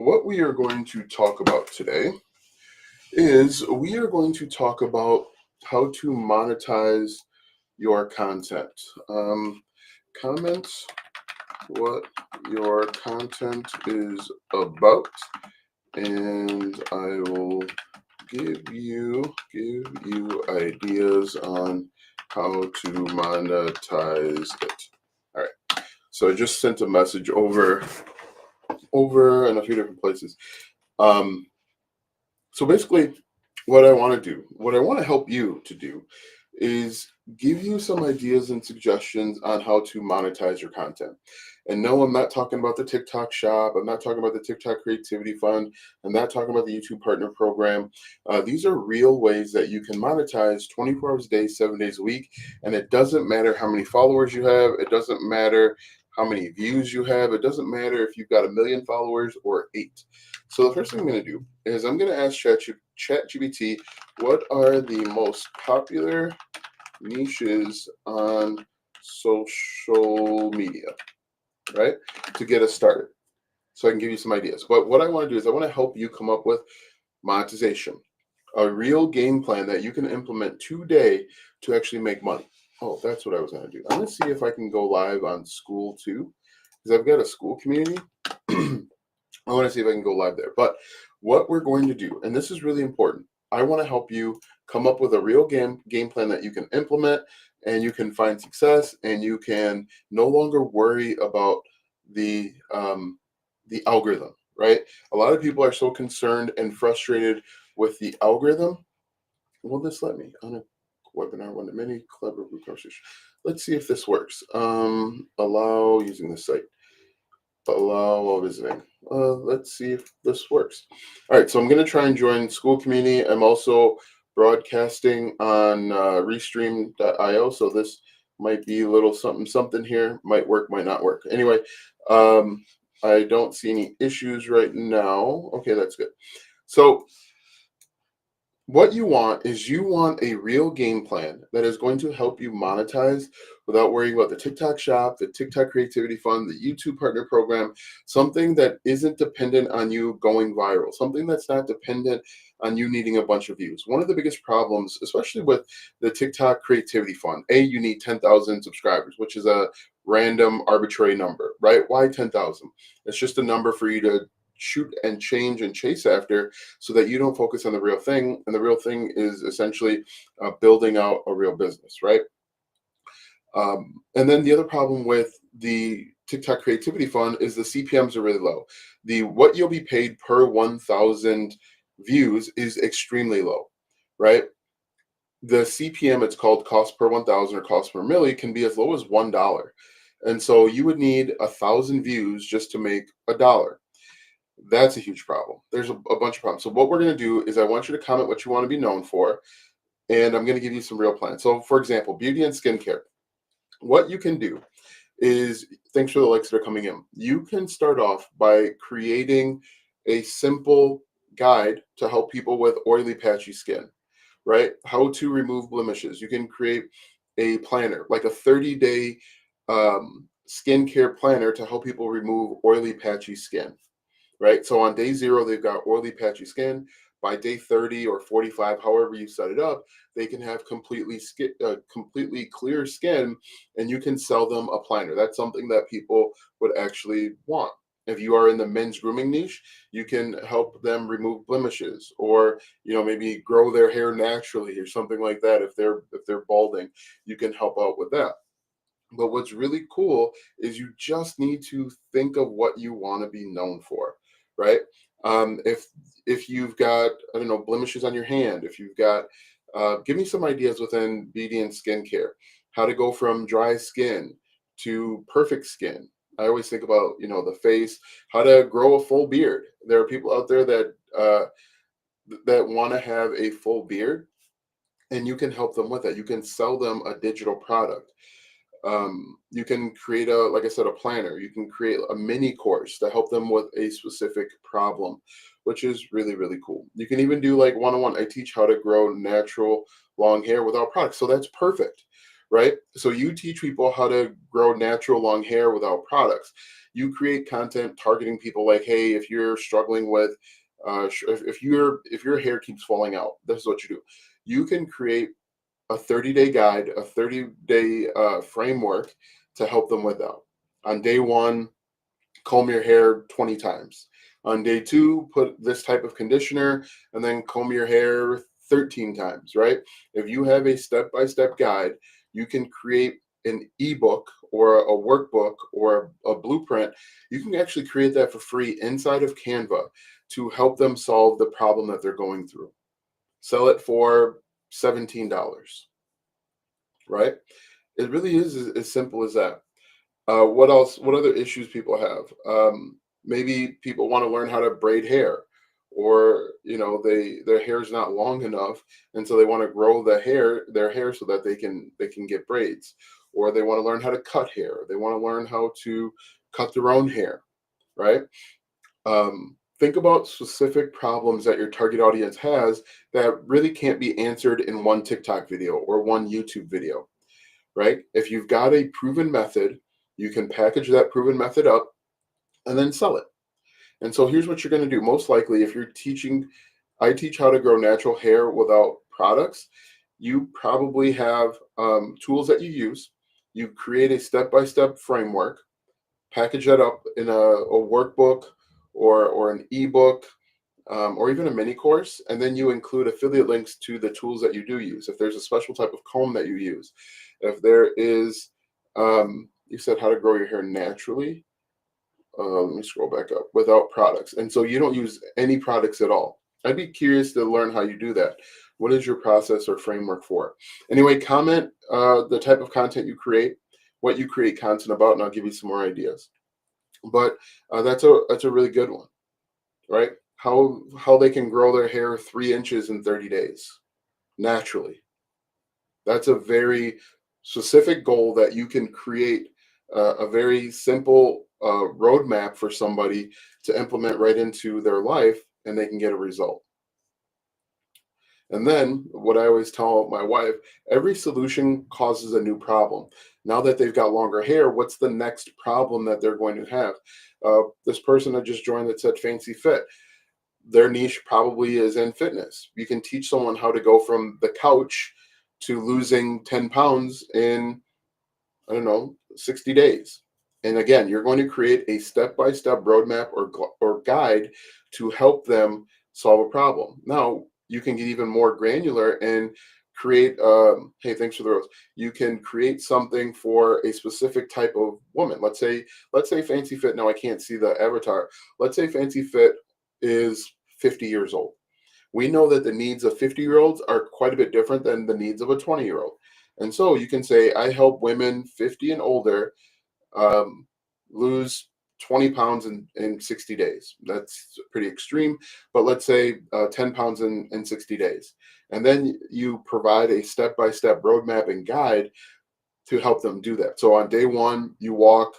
What we are going to talk about today is we are going to talk about how to monetize your content. Comment what your content is about, and I will give you ideas on how to monetize it. All right. So I just sent a message over in a few different places. Um, So basically, what I want to do, what I want to help you to do, is give you some ideas and suggestions on how to monetize your content. And no, I'm not talking about the TikTok shop. I'm not talking about the TikTok Creativity Fund. I'm not talking about the YouTube Partner Program. These are real ways that you can monetize 24 hours a day, 7 days a week. And it doesn't matter how many followers you have. It doesn't matter how many views you have. It doesn't matter if you've got 1 million followers or 8. So the first thing I'm going to do is I'm going to ask ChatGPT, what are the most popular niches on social media, right? To get us started. So I can give you some ideas. But what I want to do is I want to help you come up with monetization, a real game plan that you can implement today to actually make money. Oh, that's what I was going to do. I'm going to see if I can go live on school too, because I've got a school community. I want to see if I can go live there. But what we're going to do, and this is really important, I want to help you come up with a real game plan that you can implement and you can find success and you can no longer worry about the the algorithm, right? A lot of people are so concerned and frustrated with the algorithm. Will this let me on a webinar one of many clever group conversation? Let's see if this works. Allow using the site. Allow while visiting. Let's see if this works. All right, so I'm going to try and join school community. I'm also broadcasting on restream.io, so this might be a little something something here. Might work, might not work. Anyway, um, I don't see any issues right now. Okay, that's good. So what you want is you want a real game plan that is going to help you monetize without worrying about the TikTok shop, the TikTok Creativity Fund, the YouTube Partner Program, something that isn't dependent on you going viral, something that's not dependent on you needing a bunch of views. One of the biggest problems, especially with the TikTok Creativity Fund, you need 10,000 subscribers, which is a random arbitrary number, right? Why 10,000? It's just a number for you to shoot and change and chase after so that you don't focus on the real thing. And the real thing is essentially building out a real business, right? And then the other problem with the TikTok Creativity Fund is the CPMs are really low. The what you'll be paid per 1,000 views is extremely low, right? The CPM, it's called cost per 1,000 or cost per milli, can be as low as $1. And so you would need 1,000 views just to make $1. That's a huge problem. There's a bunch of problems. So what we're going to do is I want you to comment what you want to be known for, and I'm going to give you some real plans. So for example, beauty and skincare. What you can do is, thanks for the likes that are coming in. You can start off by creating a simple guide to help people with oily, patchy skin, right? How to remove blemishes. You can create a planner, like a 30-day skincare planner to help people remove oily, patchy skin, right? So on day 0, they've got oily, patchy skin. By day 30 or 45, however you set it up, they can have completely clear skin, and you can sell them a planner. That's something that people would actually want. If you are in the men's grooming niche, you can help them remove blemishes, or maybe grow their hair naturally, or something like that. If they're balding, you can help out with that. But what's really cool is you just need to think of what you want to be known for, right? If you've got, I don't know, blemishes on your hand, if you've got, give me some ideas within beauty and skincare, how to go from dry skin to perfect skin. I always think about, the face, how to grow a full beard. There are people out there that want to have a full beard, and you can help them with that. You can sell them a digital product. You can create like I said, a planner. You can create a mini course to help them with a specific problem, which is really, really cool. You can even do like one-on-one. I teach how to grow natural long hair without products. So that's perfect, right? So you teach people how to grow natural long hair without products. You create content targeting people like, hey, if you're struggling with, if your hair keeps falling out, this is what you do. You can create a 30-day guide, a 30-day framework to help them with that. On day one, comb your hair 20 times. On day two, put this type of conditioner and then comb your hair 13 times, right? If you have a step by step guide, you can create an ebook or a workbook or a blueprint. You can actually create that for free inside of Canva to help them solve the problem that they're going through. Sell it for $17, right? It really is as simple as that. What else? What other issues people have? Maybe people want to learn how to braid hair, or their hair is not long enough, and so they want to grow their hair so that they can get braids, or they want to learn how to cut hair. They want to learn how to cut their own hair, right? Think about specific problems that your target audience has that really can't be answered in one TikTok video or one YouTube video, right? If you've got a proven method, you can package that proven method up and then sell it. And so here's what you're going to do. Most likely, if you're teaching, I teach how to grow natural hair without products. You probably have tools that you use. You create a step by step framework, package that up in a workbook or an ebook, or even a mini course, and then you include affiliate links to the tools that you do use. If there's a special type of comb that you use, if there is, you said how to grow your hair naturally. Let me scroll back up, without products. And so you don't use any products at all. I'd be curious to learn how you do that. What is your process or framework for? Anyway, comment the type of content you create, what you create content about, and I'll give you some more ideas. But that's a really good one, right? How they can grow their hair 3 inches in 30 days naturally. That's a very specific goal that you can create a very simple roadmap for somebody to implement right into their life, and they can get a result. And then, what I always tell my wife, every solution causes a new problem. Now that they've got longer hair, what's the next problem that they're going to have? This person that just joined that said Fancy Fit, their niche probably is in fitness. You can teach someone how to go from the couch to losing 10 pounds in, I don't know, 60 days. And again, you're going to create a step by step roadmap or guide to help them solve a problem. Now, you can get even more granular and create, hey, thanks for the rose. You can create something for a specific type of woman. Let's say Fancy Fit. Now I can't see the avatar. Let's say Fancy Fit is 50 years old. We know that the needs of 50-year-olds are quite a bit different than the needs of a 20-year-old. And so you can say, I help women 50 and older um, lose 20 pounds in 60 days. That's pretty extreme, but let's say 10 pounds in 60 days. And then you provide a step by step roadmap and guide to help them do that. So on day one, you walk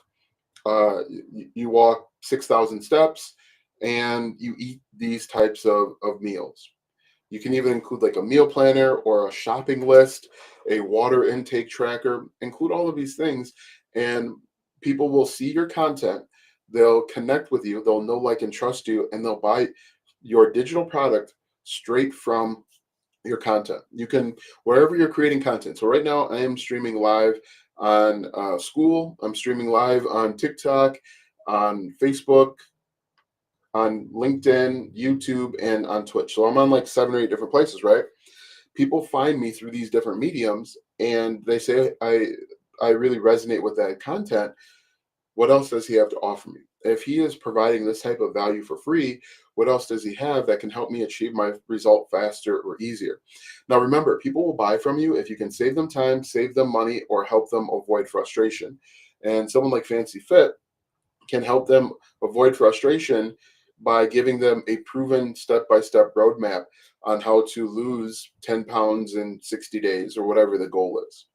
6,000 steps and you eat these types of meals. You can even include like a meal planner or a shopping list, a water intake tracker, include all of these things, and people will see your content. They'll connect with you, they'll know, like, and trust you, and they'll buy your digital product straight from your content. You can, wherever you're creating content. So right now I am streaming live on school. I'm streaming live on TikTok, on Facebook, on LinkedIn, YouTube, and on Twitch. So I'm on like 7 or 8 different places, right? People find me through these different mediums and they say, I really resonate with that content. What else does he have to offer me? If he is providing this type of value for free, what else does he have that can help me achieve my result faster or easier? Now, remember, people will buy from you if you can save them time, save them money, or help them avoid frustration. And someone like Fancy Fit can help them avoid frustration by giving them a proven step-by-step roadmap on how to lose 10 pounds in 60 days or whatever the goal is.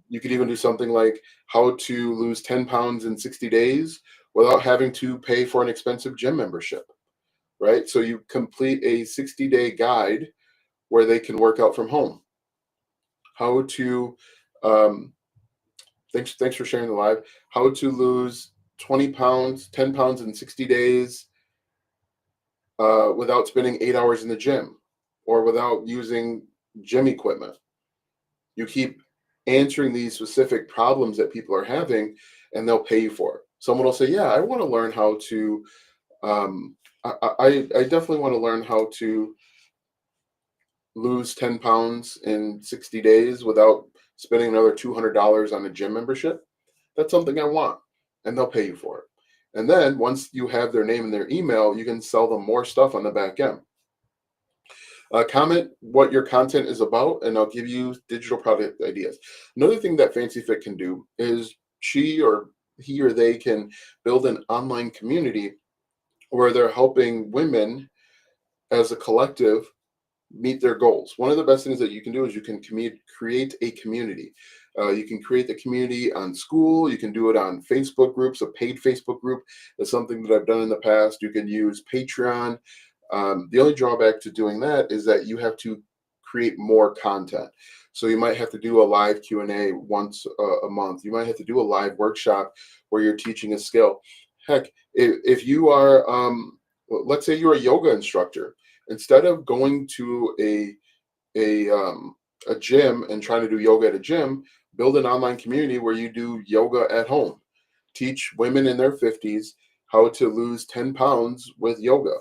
You could even do something like how to lose 10 pounds in 60 days without having to pay for an expensive gym membership, right? So you complete a 60-day guide where they can work out from home. How to Um, thanks for sharing the live. How to lose 20 pounds, 10 pounds in 60 days without spending 8 hours in the gym or without using gym equipment. You keep answering these specific problems that people are having, and they'll pay you for it. Someone will say, "Yeah, I want to learn how to. Um, I definitely want to learn how to lose 10 pounds in 60 days without spending another $200 on a gym membership. That's something I want." And they'll pay you for it. And then once you have their name and their email, you can sell them more stuff on the back end. Comment what your content is about, and I'll give you digital product ideas. Another thing that Fancy Fit can do is he or they can build an online community where they're helping women as a collective meet their goals. One of the best things that you can do is you can create a community. You can create the community on school. You can do it on Facebook groups. A paid Facebook group is something that I've done in the past. You can use Patreon. The only drawback to doing that is that you have to create more content. So you might have to do a live Q&A once a month. You might have to do a live workshop where you're teaching a skill. Heck, if you are, let's say you're a yoga instructor, instead of going to a a gym and trying to do yoga at a gym, build an online community where you do yoga at home. Teach women in their 50s how to lose 10 pounds with yoga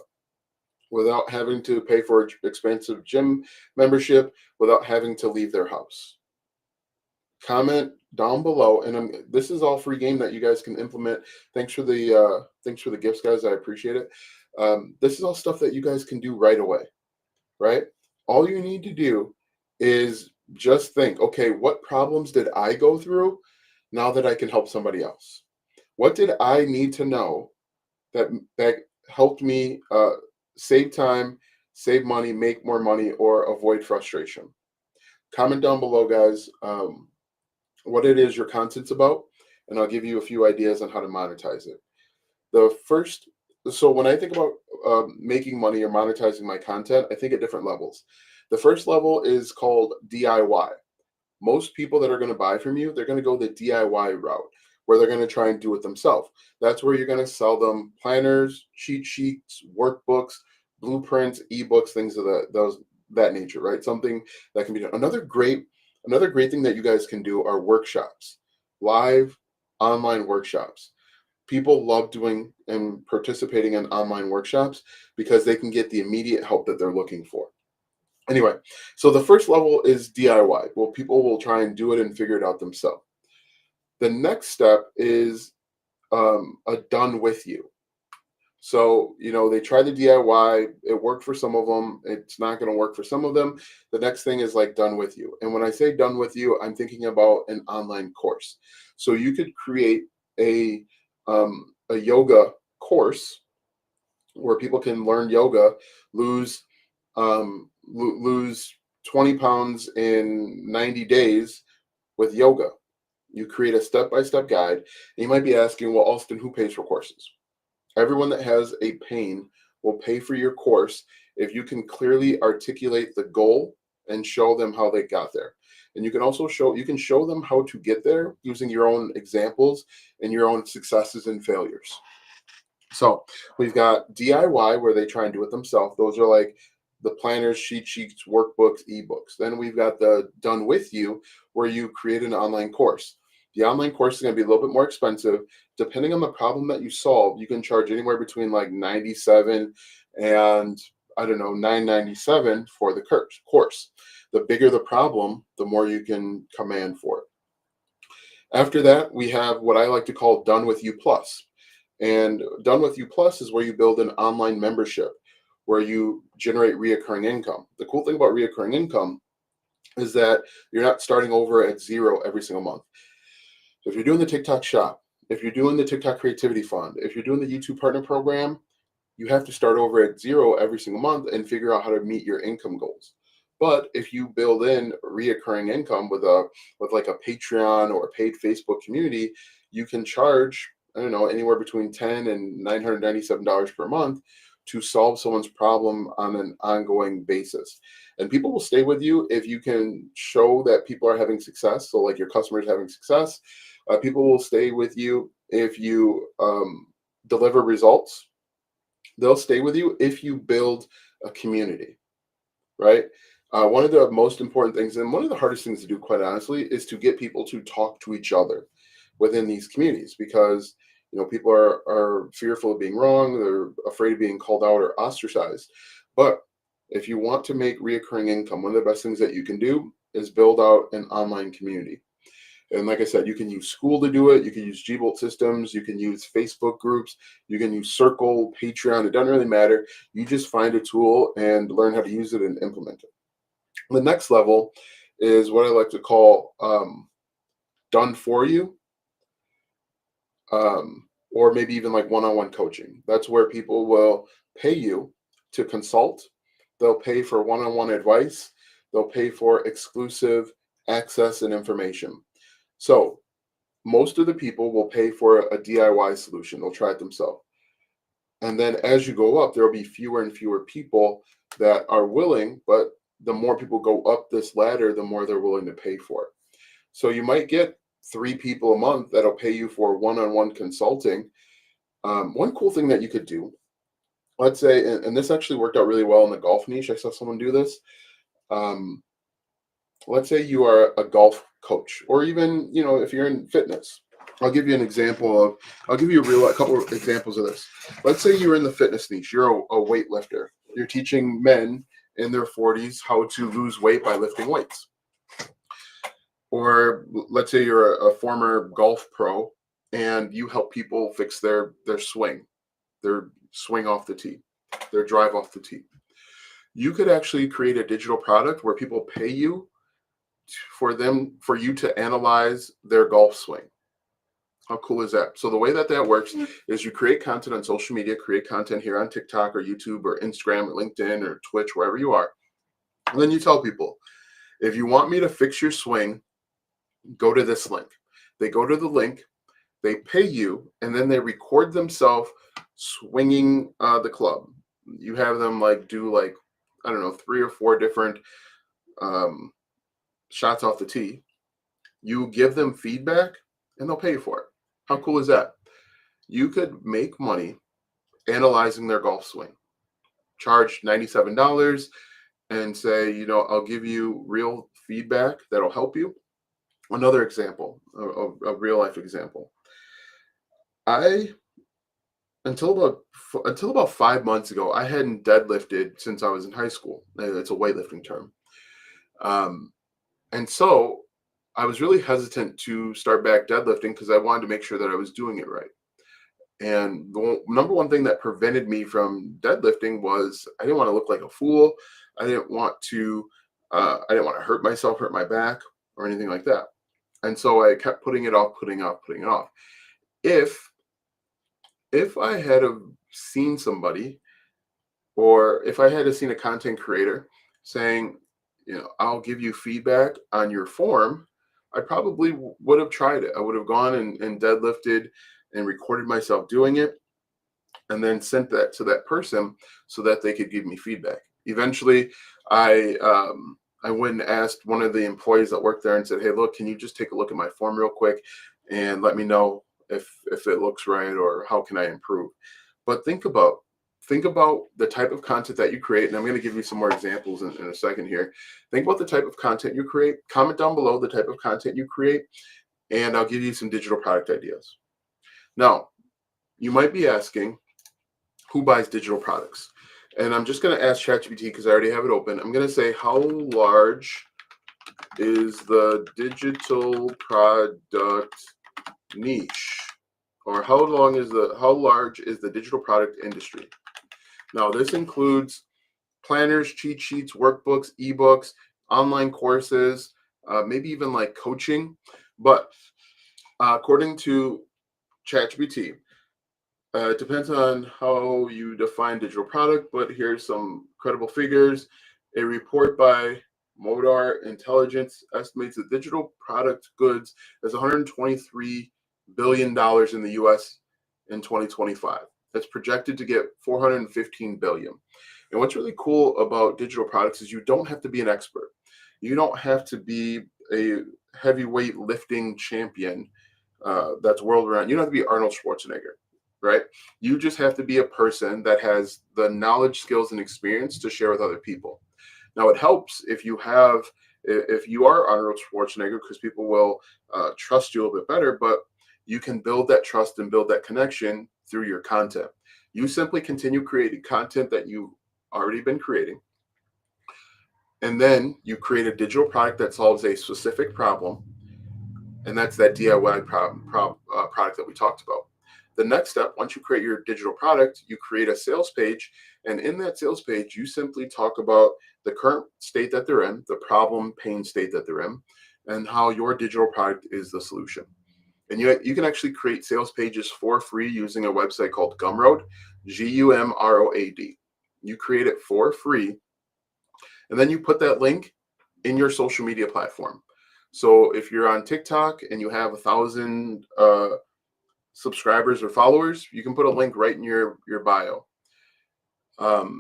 without having to pay for expensive gym membership, without having to leave their house. Comment down below, and this is all free game that you guys can implement. Thanks for the gifts, guys. I appreciate it. This is all stuff that you guys can do right away, right? All you need to do is just think, okay, what problems did I go through now that I can help somebody else? What did I need to know that helped me save time, save money, make more money, or avoid frustration? Comment down below, guys, what it is your content's about, and I'll give you a few ideas on how to monetize it. The first, so when I think about making money or monetizing my content, I think at different levels. The first level is called DIY. Most people that are going to buy from you, they're going to go the DIY route, where they're going to try and do it themselves. That's where you're going to sell them planners, cheat sheets, workbooks, blueprints, ebooks, things of that nature, right? Something that can be done. Another great thing that you guys can do are workshops, live online workshops. People love doing and participating in online workshops because they can get the immediate help that they're looking for. Anyway, so the first level is DIY. Well, people will try and do it and figure it out themselves. The next step is a done with you. So, they try the DIY, it worked for some of them, it's not going to work for some of them. The next thing is like done with you. And when I say done with you, I'm thinking about an online course. So you could create a yoga course where people can learn yoga, lose lose 20 pounds in 90 days with yoga. You create a step-by-step guide. And you might be asking, well, Austin, who pays for courses? Everyone that has a pain will pay for your course if you can clearly articulate the goal and show them how they got there. And you can also show them how to get there using your own examples and your own successes and failures. So we've got DIY where they try and do it themselves. Those are like the planners, cheat sheets, workbooks, ebooks. Then we've got the done with you where you create an online course. The online course is going to be a little bit more expensive. Depending on the problem that you solve, you can charge anywhere between like 97 and I don't know, 997 for the course. The bigger the problem, the more you can command for it. After that, we have what I like to call Done With You Plus. And Done With You Plus is where you build an online membership where you generate reoccurring income. The cool thing about reoccurring income is that you're not starting over at zero every single month. If you're doing the TikTok shop, if you're doing the TikTok creativity fund, if you're doing the YouTube partner program, you have to start over at zero every single month and figure out how to meet your income goals. But if you build in reoccurring income with like a Patreon or a paid Facebook community, you can charge, I don't know, anywhere between $10 and $997 per month to solve someone's problem on an ongoing basis. And people will stay with you if you can show that people are having success. So, like your customers having success, people will stay with you if you deliver results. They'll stay with you if you build a community, right? One of the most important things, and one of the hardest things to do, quite honestly, is to get people to talk to each other within these communities, because people are fearful of being wrong, they're afraid of being called out or ostracized. But if you want to make reoccurring income, one of the best things that you can do is build out an online community. And like I said, you can use School to do it. You can use Gbolt systems. You can use Facebook groups. You can use Circle, Patreon. It doesn't really matter. You just find a tool and learn how to use it and implement it. The next level is what I like to call done for you, or maybe even like one-on-one coaching. That's where people will pay you to consult. They'll pay for one-on-one advice. They'll pay for exclusive access and information. So most of the people will pay for a DIY solution. They'll try it themselves. And then as you go up, there will be fewer and fewer people that are willing, but the more people go up this ladder, the more they're willing to pay for it. So you might get 3 people a month that'll pay you for one-on-one consulting. One cool thing that you could do, let's say, and this actually worked out really well in the golf niche. I saw someone do this. Let's say you are a golf coach, or even, if you're in fitness. I'll give you a couple of examples of this. Let's say you're in the fitness niche. You're a weightlifter. You're teaching men in their 40s how to lose weight by lifting weights. Or let's say you're a former golf pro and you help people fix their swing off the tee, their drive off the tee. You could actually create a digital product where people pay you for you to analyze their golf swing. How cool is that? So the way that works is you create content on social media, create content here on TikTok or YouTube or Instagram or LinkedIn or Twitch, wherever you are. And then you tell people, if you want me to fix your swing, go to this link. They go to the link, they pay you, and then they record themselves swinging the club. You have them do I don't know, 3 or 4 different shots off the tee. You give them feedback and they'll pay you for it. How cool is that? You could make money analyzing their golf swing. Charge $97 and say, I'll give you real feedback that'll help you. Another example, a real life example. Until about 5 months ago, I hadn't deadlifted since I was in high school. It's a weightlifting term. And so I was really hesitant to start back deadlifting because I wanted to make sure that I was doing it right. And the number one thing that prevented me from deadlifting was I didn't want to look like a fool. I didn't want to hurt myself, hurt my back, or anything like that. And so I kept putting it off. If I had have seen somebody, or if I had seen a content creator saying, I'll give you feedback on your form, I probably would have tried it. I would have gone and deadlifted and recorded myself doing it and then sent that to that person so that they could give me feedback. Eventually, I went and asked one of the employees that worked there and said, hey, look, can you just take a look at my form real quick and let me know if it looks right or how can I improve? But think about the type of content that you create, and I'm going to give you some more examples in a second here. Think about the type of content you create. Comment down below the type of content you create, and I'll give you some digital product ideas. Now, you might be asking, who buys digital products? And I'm just going to ask ChatGPT because I already have it open. I'm going to say, how large is the digital product niche? Or how large is the digital product industry? Now, this includes planners, cheat sheets, workbooks, ebooks, online courses, maybe even like coaching. But according to ChatGPT, it depends on how you define digital product, but here's some credible figures. A report by Modar Intelligence estimates that digital product goods as $123 billion in the U.S. in 2025. It's projected to get 415 billion. And what's really cool about digital products is you don't have to be an expert. You don't have to be a heavyweight lifting champion that's world renowned. You don't have to be Arnold Schwarzenegger, right? You just have to be a person that has the knowledge, skills, and experience to share with other people. Now, it helps if you are Arnold Schwarzenegger, because people will trust you a little bit better, but you can build that trust and build that connection through your content. You simply continue creating content that you've already been creating, and then you create a digital product that solves a specific problem, and that's that DIY product that we talked about. The next step, once you create your digital product, you create a sales page, and in that sales page, you simply talk about the current state that they're in, the problem, pain state that they're in, and how your digital product is the solution. And you can actually create sales pages for free using a website called Gumroad, Gumroad. You create it for free, and then you put that link in your social media platform. So if you're on TikTok and you have 1,000 subscribers or followers, you can put a link right in your bio.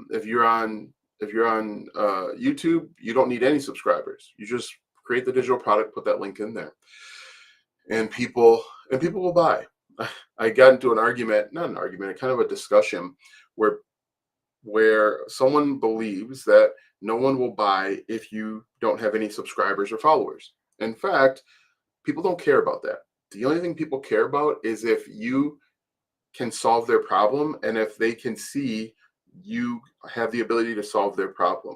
If you're on YouTube, you don't need any subscribers. You just create the digital product, put that link in there, and people will buy. I got into an argument, not an argument, kind of a discussion where someone believes that no one will buy if you don't have any subscribers or followers. In fact, people don't care about that. The only thing people care about is if you can solve their problem and if they can see you have the ability to solve their problem.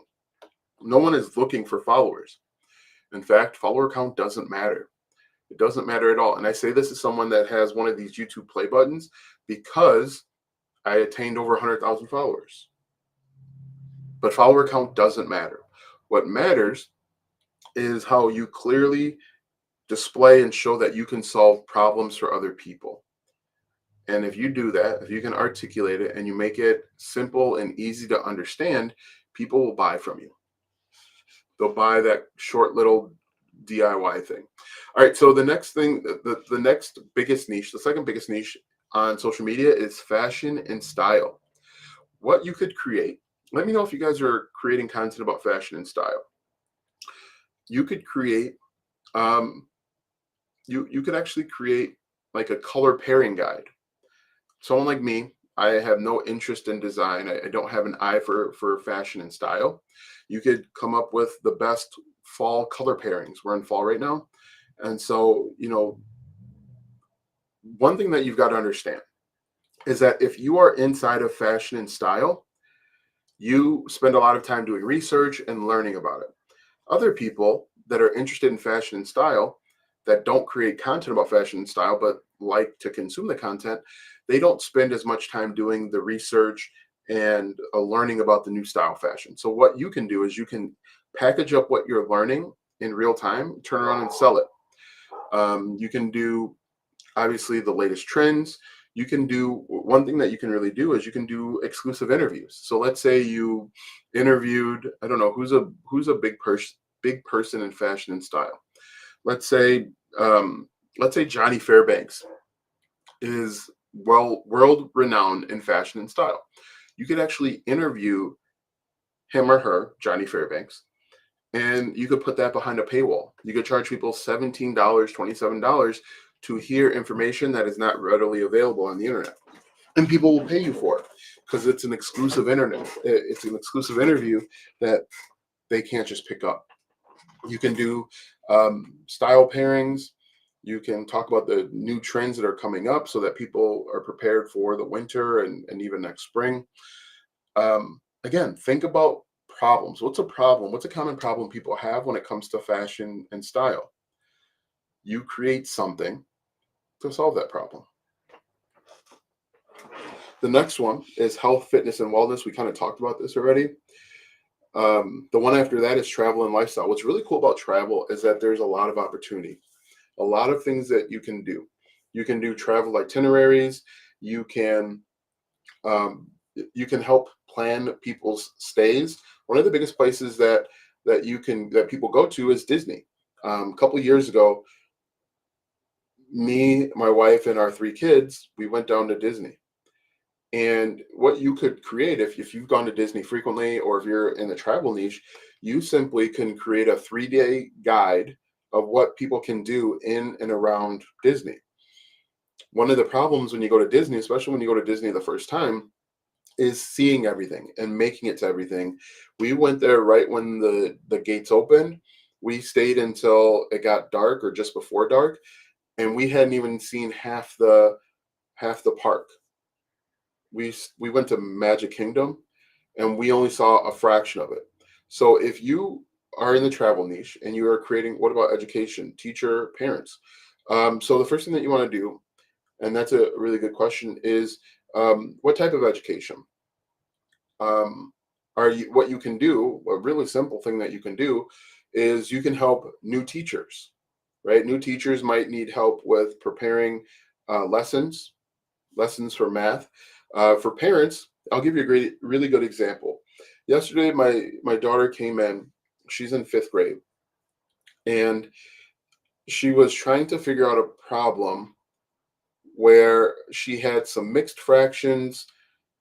No one is looking for followers. In fact, follower count doesn't matter. It doesn't matter at all. And I say this as someone that has one of these YouTube play buttons because I attained over 100,000 followers. But follower count doesn't matter. What matters is how you clearly display and show that you can solve problems for other people. And if you do that, if you can articulate it and you make it simple and easy to understand, people will buy from you. They'll buy that short little DIY thing. All right, so the next thing, the next biggest niche, the second biggest niche on social media is fashion and style. What you could create, let me know if you guys are creating content about fashion and style. You could create, you could actually create like a color pairing guide. Someone like me, I have no interest in design. I don't have an eye for fashion and style. You could come up with the best fall color pairings. We're in fall right now. And so, one thing that you've got to understand is that if you are inside of fashion and style, you spend a lot of time doing research and learning about it. Other people that are interested in fashion and style that don't create content about fashion and style, but like to consume the content, they don't spend as much time doing the research and learning about the new style fashion. So what you can do is you can package up what you're learning in real time, turn around and sell it. You can do obviously the latest trends. You can do one thing that you can really do is you can do exclusive interviews. So let's say you interviewed, I don't know, who's a big person in fashion and style. Let's say Johnny Fairbanks is world renowned in fashion and style. You could actually interview him or her, Johnny Fairbanks, and you could put that behind a paywall. You could charge people $17, $27 to hear information that is not readily available on the internet. And people will pay you for it because it's an exclusive it's an exclusive interview that they can't just pick up. You can do style pairings. You can talk about the new trends that are coming up so that people are prepared for the winter and even next spring. Again, think about problems. What's a problem? What's a common problem people have when it comes to fashion and style? You create something to solve that problem. The next one is health, fitness, and wellness. We kind of talked about this already. The one after that is travel and lifestyle. What's really cool about travel is that there's a lot of opportunity, a lot of things that you can do. You can do travel itineraries. You can help plan people's stays. One of the biggest places that people go to is Disney. A couple of years ago, me, my wife, and our 3 kids, we went down to Disney. And what you could create, if you've gone to Disney frequently, or if you're in the travel niche, you simply can create a 3-day guide of what people can do in and around Disney. One of the problems when you go to Disney, especially when you go to Disney the first time, is seeing everything and making it to everything. We went there right when the gates opened. We stayed until it got dark or just before dark, and we hadn't even seen half the park. We went to Magic Kingdom, and we only saw a fraction of it. So if you are in the travel niche and you are creating, what about education, teacher, parents? So the first thing that you want to do, and that's a really good question, is what type of education? Um, are you What you can do? A really simple thing that you can do is you can help new teachers, right? New teachers might need help with preparing lessons for math. For parents, I'll give you a really good example. Yesterday, my daughter came in. She's in fifth grade, and she was trying to figure out a problem where she had some mixed fractions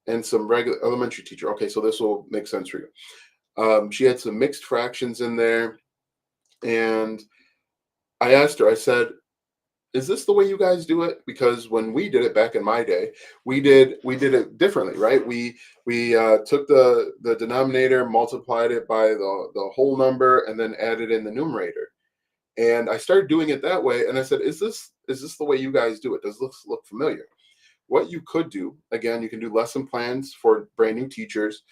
and some regular elementary teacher. Okay, so this will make sense for you. She had some mixed fractions in there, and I asked her. I said, is this the way you guys do it? Because when we did it back in my day, we did it differently, right? We took the denominator, multiplied it by the whole number, and then added in the numerator. And I started doing it that way, and I said, is this the way you guys do it? Does this look familiar? What you could do, again, you can do lesson plans for brand new teachers.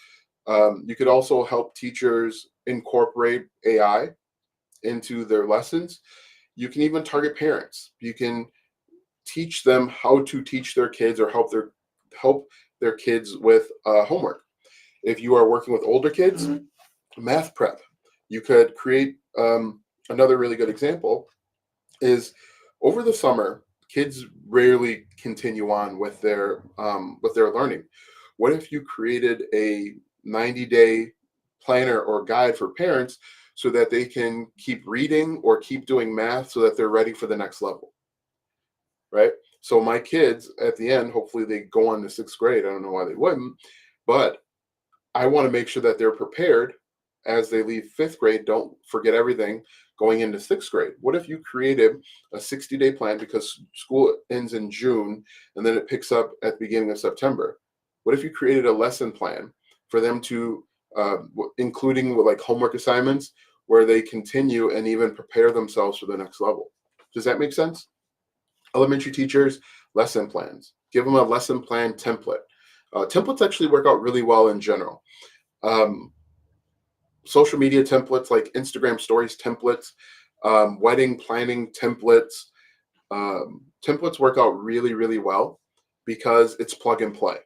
You could also help teachers incorporate AI into their lessons. You can even target parents. You can teach them how to teach their kids, or help their kids with homework. If you are working with older kids, math prep. You could create another really good example is over the summer, kids rarely continue on with their learning. What if you created a 90-day planner or guide for parents so that they can keep reading or keep doing math so that they're ready for the next level, right? So my kids at the end, hopefully they go on to sixth grade. I don't know why they wouldn't, but I want to make sure that they're prepared as they leave fifth grade. Don't forget everything going into sixth grade. What if you created a 60-day plan, because school ends in June and then it picks up at the beginning of September? What if you created a lesson plan for them to, including with like homework assignments, where they continue and even prepare themselves for the next level? Does that make sense? Elementary teachers, lesson plans. Give them a lesson plan template. Templates actually work out really well in general. Um, Social media templates like Instagram stories templates, wedding planning templates. Templates work out really, really well because it's plug and play.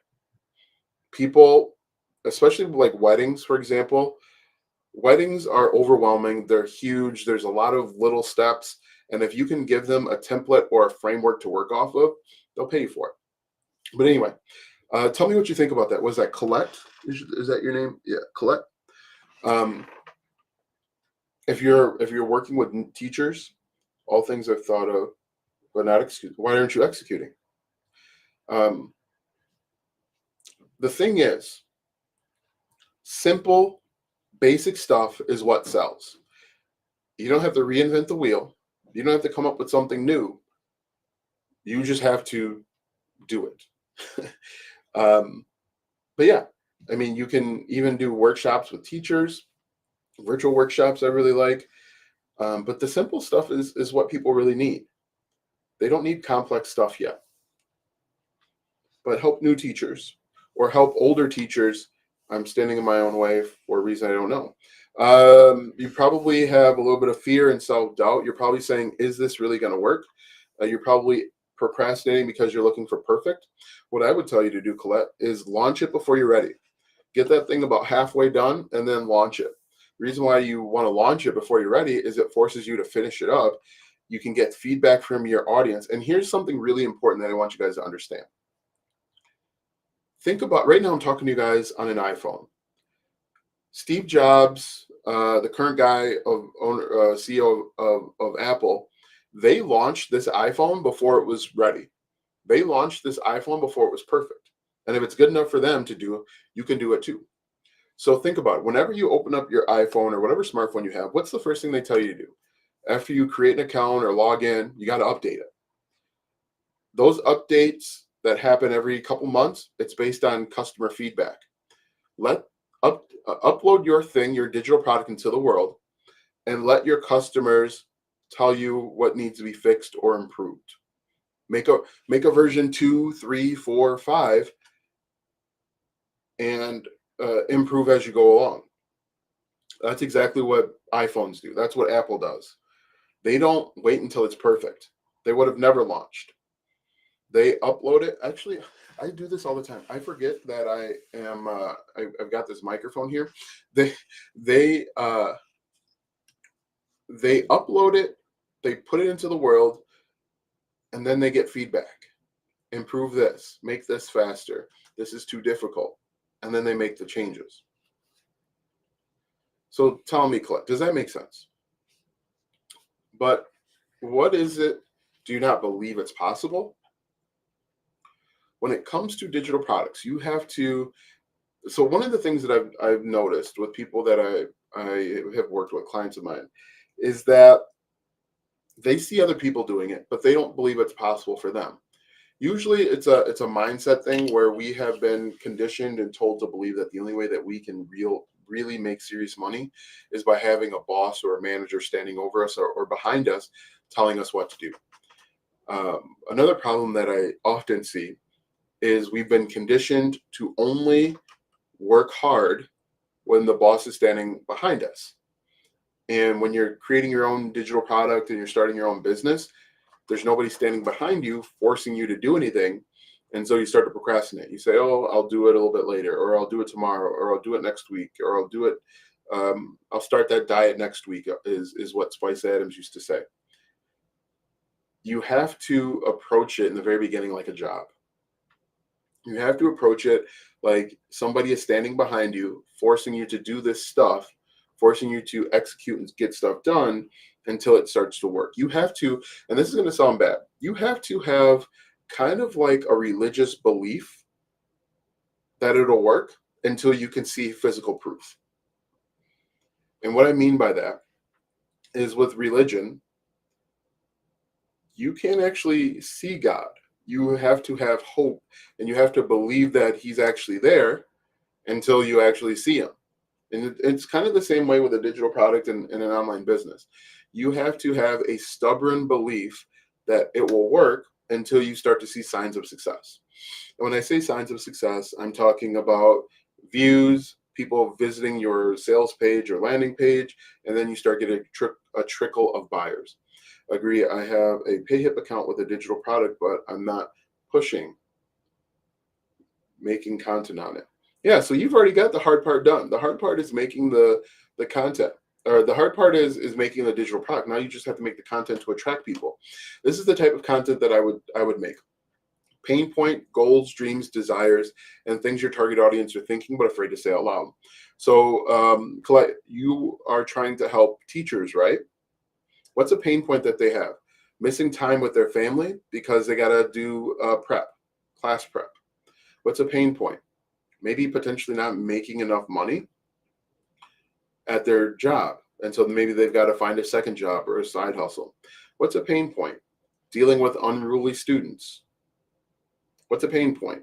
People, especially like weddings, for example, weddings are overwhelming. They're huge. There's a lot of little steps. And if you can give them a template or a framework to work off of, they'll pay you for it. But anyway, tell me what you think about that. Was that Colette? Is that your name? Yeah, Colette. Um, if you're working with teachers, all things are thought of, but not executed. Why aren't you executing? Um, the thing is, simple, basic stuff is what sells. You don't have to reinvent the wheel. You don't have to come up with something new. You just have to do it. um, but yeah, I mean, you can even do workshops with teachers, virtual workshops. I really like. But the simple stuff is what people really need. They don't need complex stuff yet. But help new teachers or help older teachers. I'm standing in my own way for a reason I don't know. You probably have a little bit of fear and self doubt. You're probably saying, is this really going to work? You're probably procrastinating because you're looking for perfect. What I would tell you to do, Colette, is launch it before you're ready. Get that thing about halfway done and then launch it. The reason why you want to launch it before you're ready is it forces you to finish it up. You can get feedback from your audience. And here's something really important that I want you guys to understand. Think about right now, I'm talking to you guys on an iPhone. Steve Jobs, the current guy CEO of Apple, they launched this iPhone before it was ready. They launched this iPhone before it was perfect. And if it's good enough for them to do, you can do it too. So think about it. Whenever you open up your iPhone or whatever smartphone you have, what's the first thing they tell you to do? After you create an account or log in, you got to update it. Those updates that happen every couple months, it's based on customer feedback. Let upload your thing, your digital product into the world, and let your customers tell you what needs to be fixed or improved. Make a make a version 2, 3, 4, 5, and improve as you go along. That's exactly what iPhones do. That's what Apple does. They don't wait until it's perfect. They would have never launched. They upload it. Actually, I do this all the time. I forget that I am. I've got this microphone here. They they uh, they upload it. They put it into the world, and then they get feedback. Improve this. Make this faster. This is too difficult, and then they make the changes. So tell me, Colette, does that make sense? But what is it? Do you not believe it's possible? When it comes to digital products, you have to. So one of the things that I've noticed with people that I have worked with, clients of mine, is that they see other people doing it, but they don't believe it's possible for them. Usually, it's a mindset thing where we have been conditioned and told to believe that the only way that we can really make serious money is by having a boss or a manager standing over us or behind us telling us what to do. Another problem that I often see is we've been conditioned to only work hard when the boss is standing behind us. And when you're creating your own digital product and you're starting your own business, there's nobody standing behind you forcing you to do anything. And so you start to procrastinate. You say, oh, I'll do it a little bit later, or I'll do it tomorrow, or I'll do it next week, or I'll do it. I'll start that diet next week, is what Spice Adams used to say. You have to approach it in the very beginning like a job. You have to approach it like somebody is standing behind you, forcing you to do this stuff, forcing you to execute and get stuff done until it starts to work. You have to, and this is going to sound bad, you have to have kind of like a religious belief that it'll work until you can see physical proof. And what I mean by that is with religion, you can't actually see God. You have to have hope and you have to believe that He's actually there until you actually see Him. And it's kind of the same way with a digital product and an online business. You have to have a stubborn belief that it will work until you start to see signs of success. And when I say signs of success, I'm talking about views, people visiting your sales page or landing page, and then you start getting a trickle of buyers. Agree, I have a PayHip account with a digital product, but I'm not pushing making content on it. Yeah, so you've already got the hard part done. The hard part is making the content. Or the hard part is making the digital product. Now you just have to make the content to attract people. This is the type of content that I would make. Pain point, goals, dreams, desires, and things your target audience are thinking but afraid to say out loud. So, Colette, you are trying to help teachers, right? What's a pain point that they have? Missing time with their family because they got to do class prep. What's a pain point? Maybe potentially not making enough money at their job. And so maybe they've got to find a second job or a side hustle. What's a pain point? Dealing with unruly students. What's a pain point?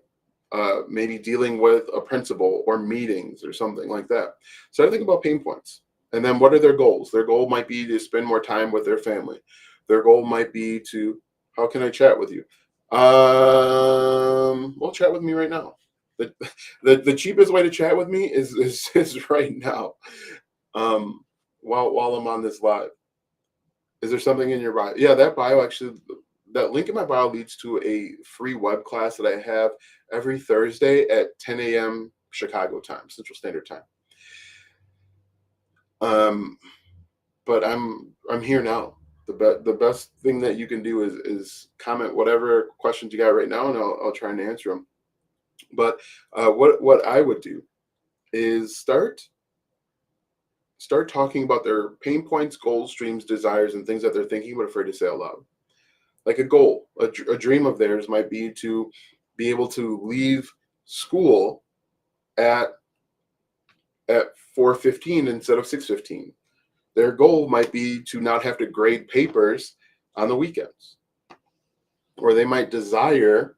Maybe dealing with a principal or meetings or something like that. So I think about pain points. And then what are their goals? Their goal might be to spend more time with their family. Their goal might be to, how can I chat with you? Well, chat with me right now. The cheapest way to chat with me is right now. While I'm on this live. Is there something in your bio? Yeah, that bio actually, that link in my bio leads to a free web class that I have every Thursday at 10 a.m. Chicago time, Central Standard Time. But I'm here now. The best thing that you can do is comment whatever questions you got right now, and I'll try and answer them. But what I would do is start talking about their pain points, goals, dreams, desires, and things that they're thinking but afraid to say out loud. Like a goal, a dream of theirs might be to be able to leave school at 4:15 instead of 6:15. Their goal might be to not have to grade papers on the weekends, or they might desire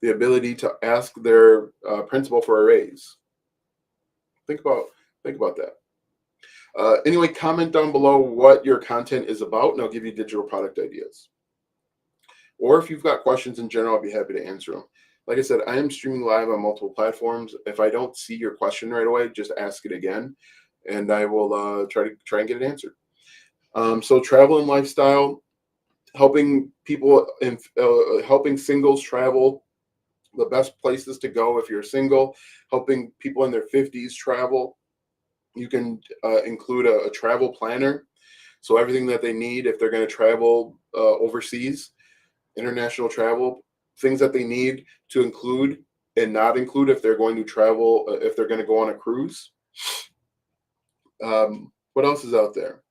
the ability to ask their principal for a raise. Think about think about that. Anyway, comment down below what your content is about, and I'll give you digital product ideas. Or if you've got questions in general, I'll be happy to answer them. Like I said, I am streaming live on multiple platforms. If I don't see your question right away, just ask it again, and I will try and get it answered. So travel and lifestyle, helping people and helping singles travel, the best places to go if you're single, helping people in their 50s travel. You can include a travel planner, so everything that they need if they're going to travel overseas, international travel, things that they need to include and not include if they're going to travel, if they're going to go on a cruise. What else is out there?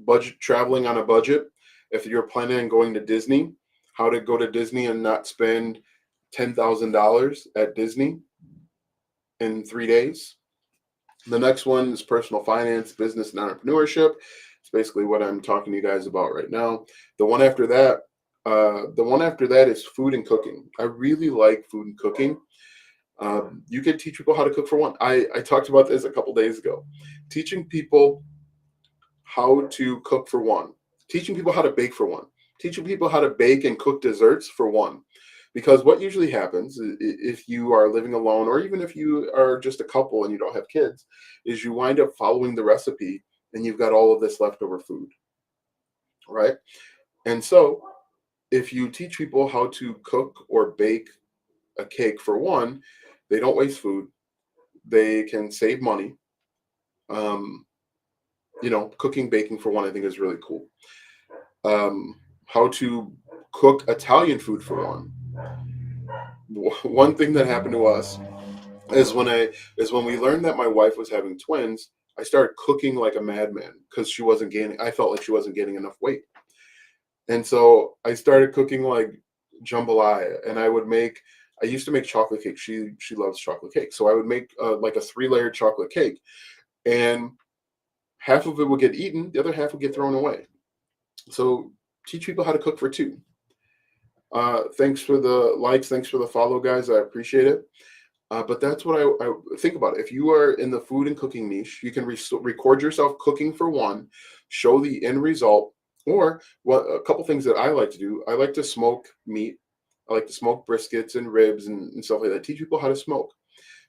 Budget traveling on a budget. If you're planning on going to Disney, how to go to Disney and not spend $10,000 at Disney in 3 days. The next one is personal finance, business, and entrepreneurship. It's basically what I'm talking to you guys about right now. The one after that is food and cooking. I really like food and cooking. You can teach people how to cook for one. I talked about this a couple days ago. Teaching people how to cook for one. Teaching people how to bake for one. Teaching people how to bake and cook desserts for one. Because what usually happens if you are living alone, or even if you are just a couple and you don't have kids, is you wind up following the recipe and you've got all of this leftover food, right? And so if you teach people how to cook or bake a cake for one, they don't waste food. They can save money. Um, Cooking, baking for one, I think is really cool. How to cook Italian food for one. One thing that happened to us is when we learned that my wife was having twins. I started cooking like a madman because she wasn't gaining. I felt like she wasn't gaining enough weight, and so I started cooking like jambalaya. And I used to make chocolate cake. She loves chocolate cake, so I would make like a 3-layered chocolate cake, and half of it would get eaten, the other half would get thrown away. So teach people how to cook for two. Thanks for the likes. Thanks for the follow, guys. I appreciate it. But that's what I think about. If you are in the food and cooking niche, you can record yourself cooking for one, show the end result. Or a couple things that I like to do. I like to smoke meat. I like to smoke briskets and ribs and stuff like that. Teach people how to smoke,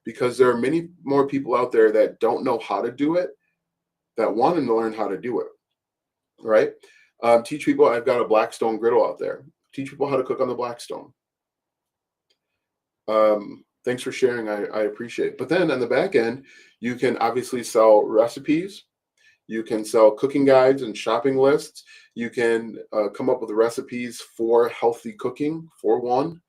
because there are many more people out there that don't know how to do it, that want to learn how to do it, right? Teach people. I've got a Blackstone griddle out there. Teach people how to cook on the Blackstone. Thanks for sharing. I appreciate it. But then on the back end, you can obviously sell recipes. You can sell cooking guides and shopping lists. You can come up with recipes for healthy cooking for one.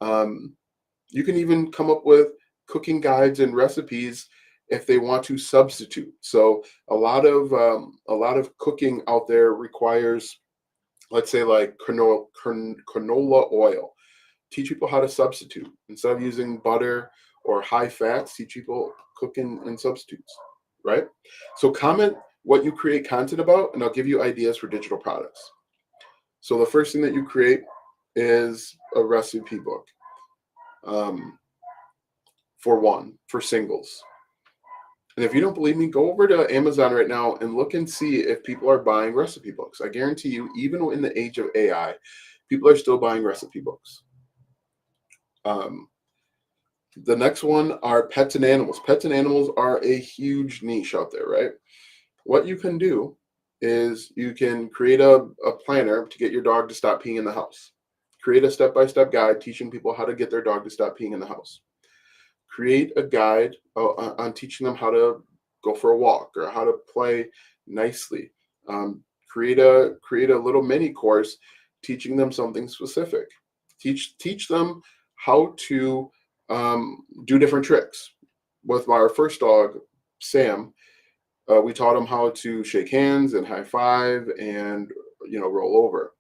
You can even come up with cooking guides and recipes if they want to substitute. So a lot of cooking out there requires, let's say, like canola oil. Teach people how to substitute. Instead of using butter or high fats, teach people cooking in substitutes, right? So comment what you create content about, and I'll give you ideas for digital products. So the first thing that you create is a recipe book, for singles. And if you don't believe me, go over to Amazon right now and look and see if people are buying recipe books. I guarantee you, even in the age of AI, people are still buying recipe books. The next one are pets and animals. Pets and animals are a huge niche out there, right? What you can do is you can create a planner to get your dog to stop peeing in the house. Create a step-by-step guide teaching people how to get their dog to stop peeing in the house. Create a guide on teaching them how to go for a walk or how to play nicely. Create a little mini course teaching them something specific. Teach them how to do different tricks. With our first dog, Sam, we taught him how to shake hands and high five and roll over.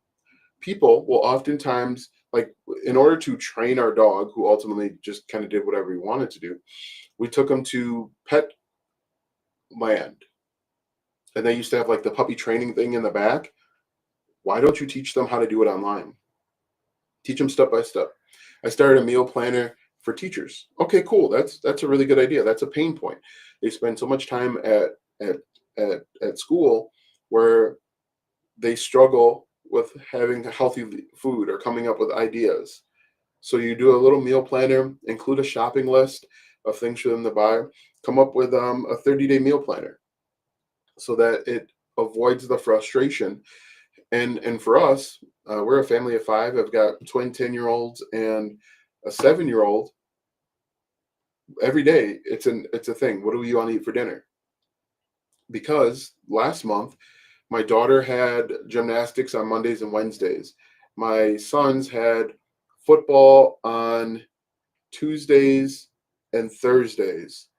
People will oftentimes like in order to train our dog, who ultimately just kind of did whatever he wanted to do, we took him to pet land, and they used to have like the puppy training thing in the back. Why don't you teach them how to do it online? Teach them step by step. I started a meal planner for teachers. Okay, cool. That's a really good idea. That's a pain point. They spend so much time at at school where they struggle with having healthy food or coming up with ideas. So you do a little meal planner, include a shopping list of things for them to buy, come up with a 30-day meal planner so that it avoids the frustration. And for us, we're a family of five. I've got twin 10-year-olds and a 7-year-old. Every day, it's a thing. What do you want to eat for dinner? Because last month, my daughter had gymnastics on Mondays and Wednesdays. My sons had football on Tuesdays and Thursdays.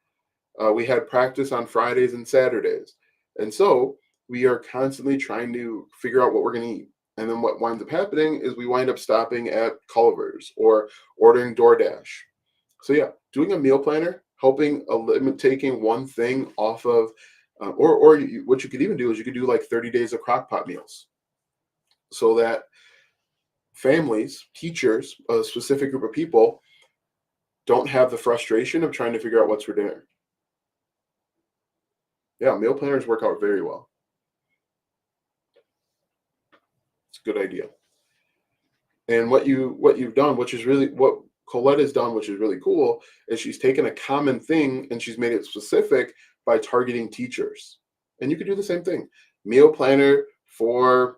We had practice on Fridays and Saturdays. And so we are constantly trying to figure out what we're going to eat. And then what winds up happening is we wind up stopping at Culver's or ordering DoorDash. So yeah, doing a meal planner, helping eliminate taking one thing off of, what you could even do is you could do like 30 days of crock pot meals, so that families, teachers, a specific group of people don't have the frustration of trying to figure out what's for dinner. Yeah, meal planners work out very well. It's a good idea. And what you've done, which is really what Colette has done, which is really cool, is she's taken a common thing and she's made it specific by targeting teachers. And you could do the same thing. Meal planner for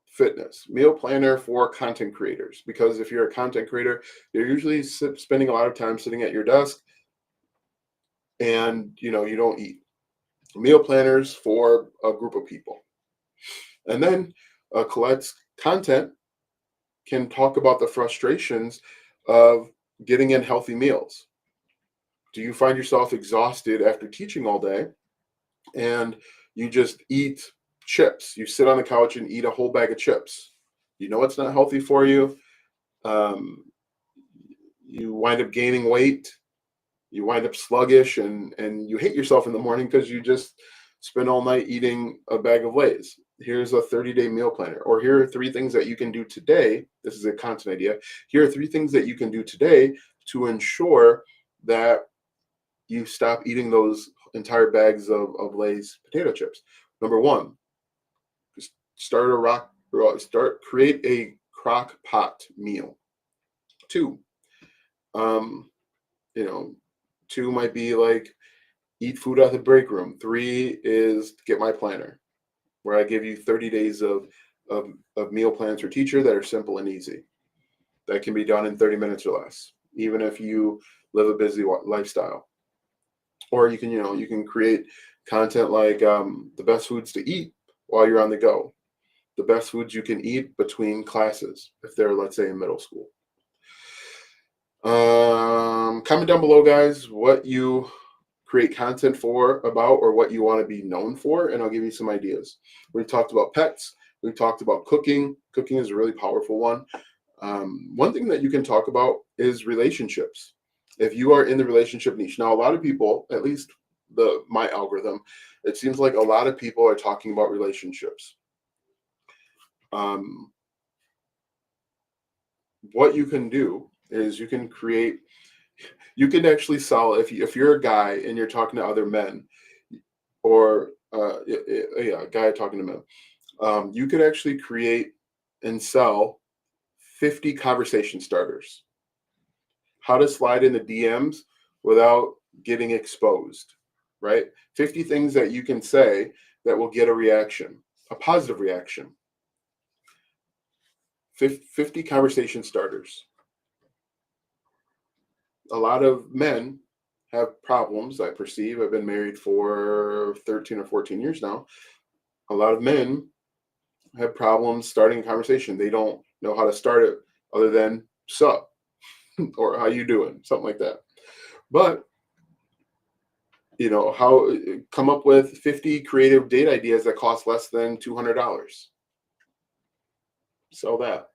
fitness, meal planner for content creators. Because if you're a content creator, you're usually spending a lot of time sitting at your desk, and you don't eat. Meal planners for a group of people. And then Colette's content can talk about the frustrations of getting in healthy meals. Do you find yourself exhausted after teaching all day and you just eat chips? You sit on the couch and eat a whole bag of chips. You know it's not healthy for you. Um, you wind up gaining weight. You wind up sluggish, and you hate yourself in the morning because you just spent all night eating a bag of Lay's. Here's a 30-day meal planner. Or here are 3 things that you can do today. This is a content idea. Here are 3 things that you can do today to ensure that you stop eating those entire bags of Lay's potato chips. Number 1, just create a crock pot meal. 2, um, you know, 2 might be like eat food out of the break room. 3 is get my planner, where I give you 30 days of meal plans for teacher that are simple and easy. That can be done in 30 minutes or less, even if you live a busy lifestyle. Or you can create content like the best foods to eat while you're on the go, the best foods you can eat between classes if they're, let's say, in middle school. Comment down below, guys, what you create content for, about, or what you want to be known for, and I'll give you some ideas. We've talked about pets. We've talked about cooking. Cooking is a really powerful one. One thing that you can talk about is relationships. If you are in the relationship niche. Now, a lot of people, at least my algorithm, it seems like a lot of people are talking about relationships. What you can do is you can actually sell, if you're a guy and you're talking to other men, or a guy talking to men, you could actually create and sell 50 conversation starters. How to slide in the DMs without getting exposed, right? 50 things that you can say that will get a reaction, a positive reaction. 50 conversation starters. A lot of men have problems, I perceive. I've been married for 13 or 14 years now. A lot of men have problems starting a conversation. They don't know how to start it other than sup or how you doing, something like that. But how come up with 50 creative date ideas that cost less than $200. Sell that.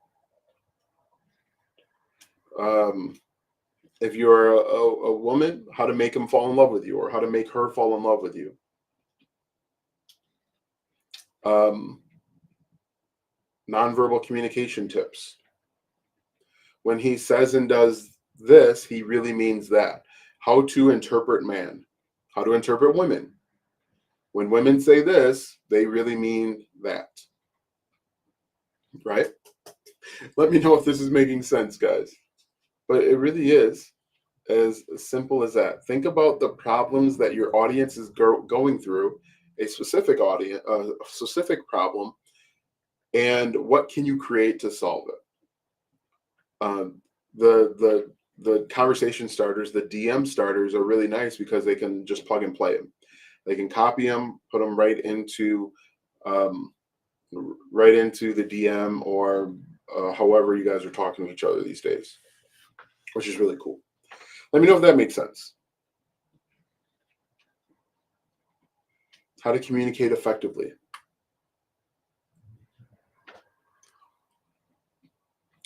If you're a woman, how to make him fall in love with you, or how to make her fall in love with you. Um, Nonverbal communication tips. When he says and does this, he really means that. How to interpret man, how to interpret women. When women say this, they really mean that, right? Let me know if this is making sense, guys. But it really is as simple as that. Think about the problems that your audience is going through, a specific audience, a specific problem, and what can you create to solve it. Um, the conversation starters, the DM starters, are really nice because they can just plug and play them. They can copy them, put them um, right into the DM, or however you guys are talking to each other these days, which is really cool. Let me know if that makes sense. How to communicate effectively.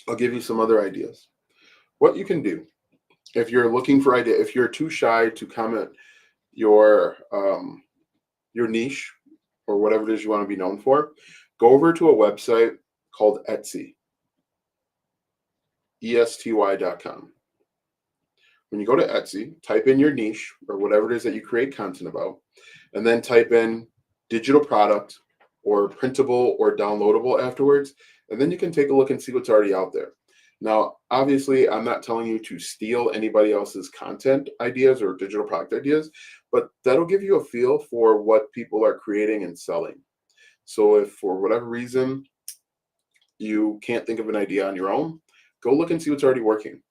I'll give you some other ideas. What you can do if you're looking for idea, if you're too shy to comment your niche or whatever it is you want to be known for, go over to a website called Etsy, ESTY.com. When you go to Etsy, type in your niche or whatever it is that you create content about, and then type in digital product or printable or downloadable afterwards, and then you can take a look and see what's already out there. Now, obviously, I'm not telling you to steal anybody else's content ideas or digital product ideas, but that'll give you a feel for what people are creating and selling. So if for whatever reason you can't think of an idea on your own, go look and see what's already working.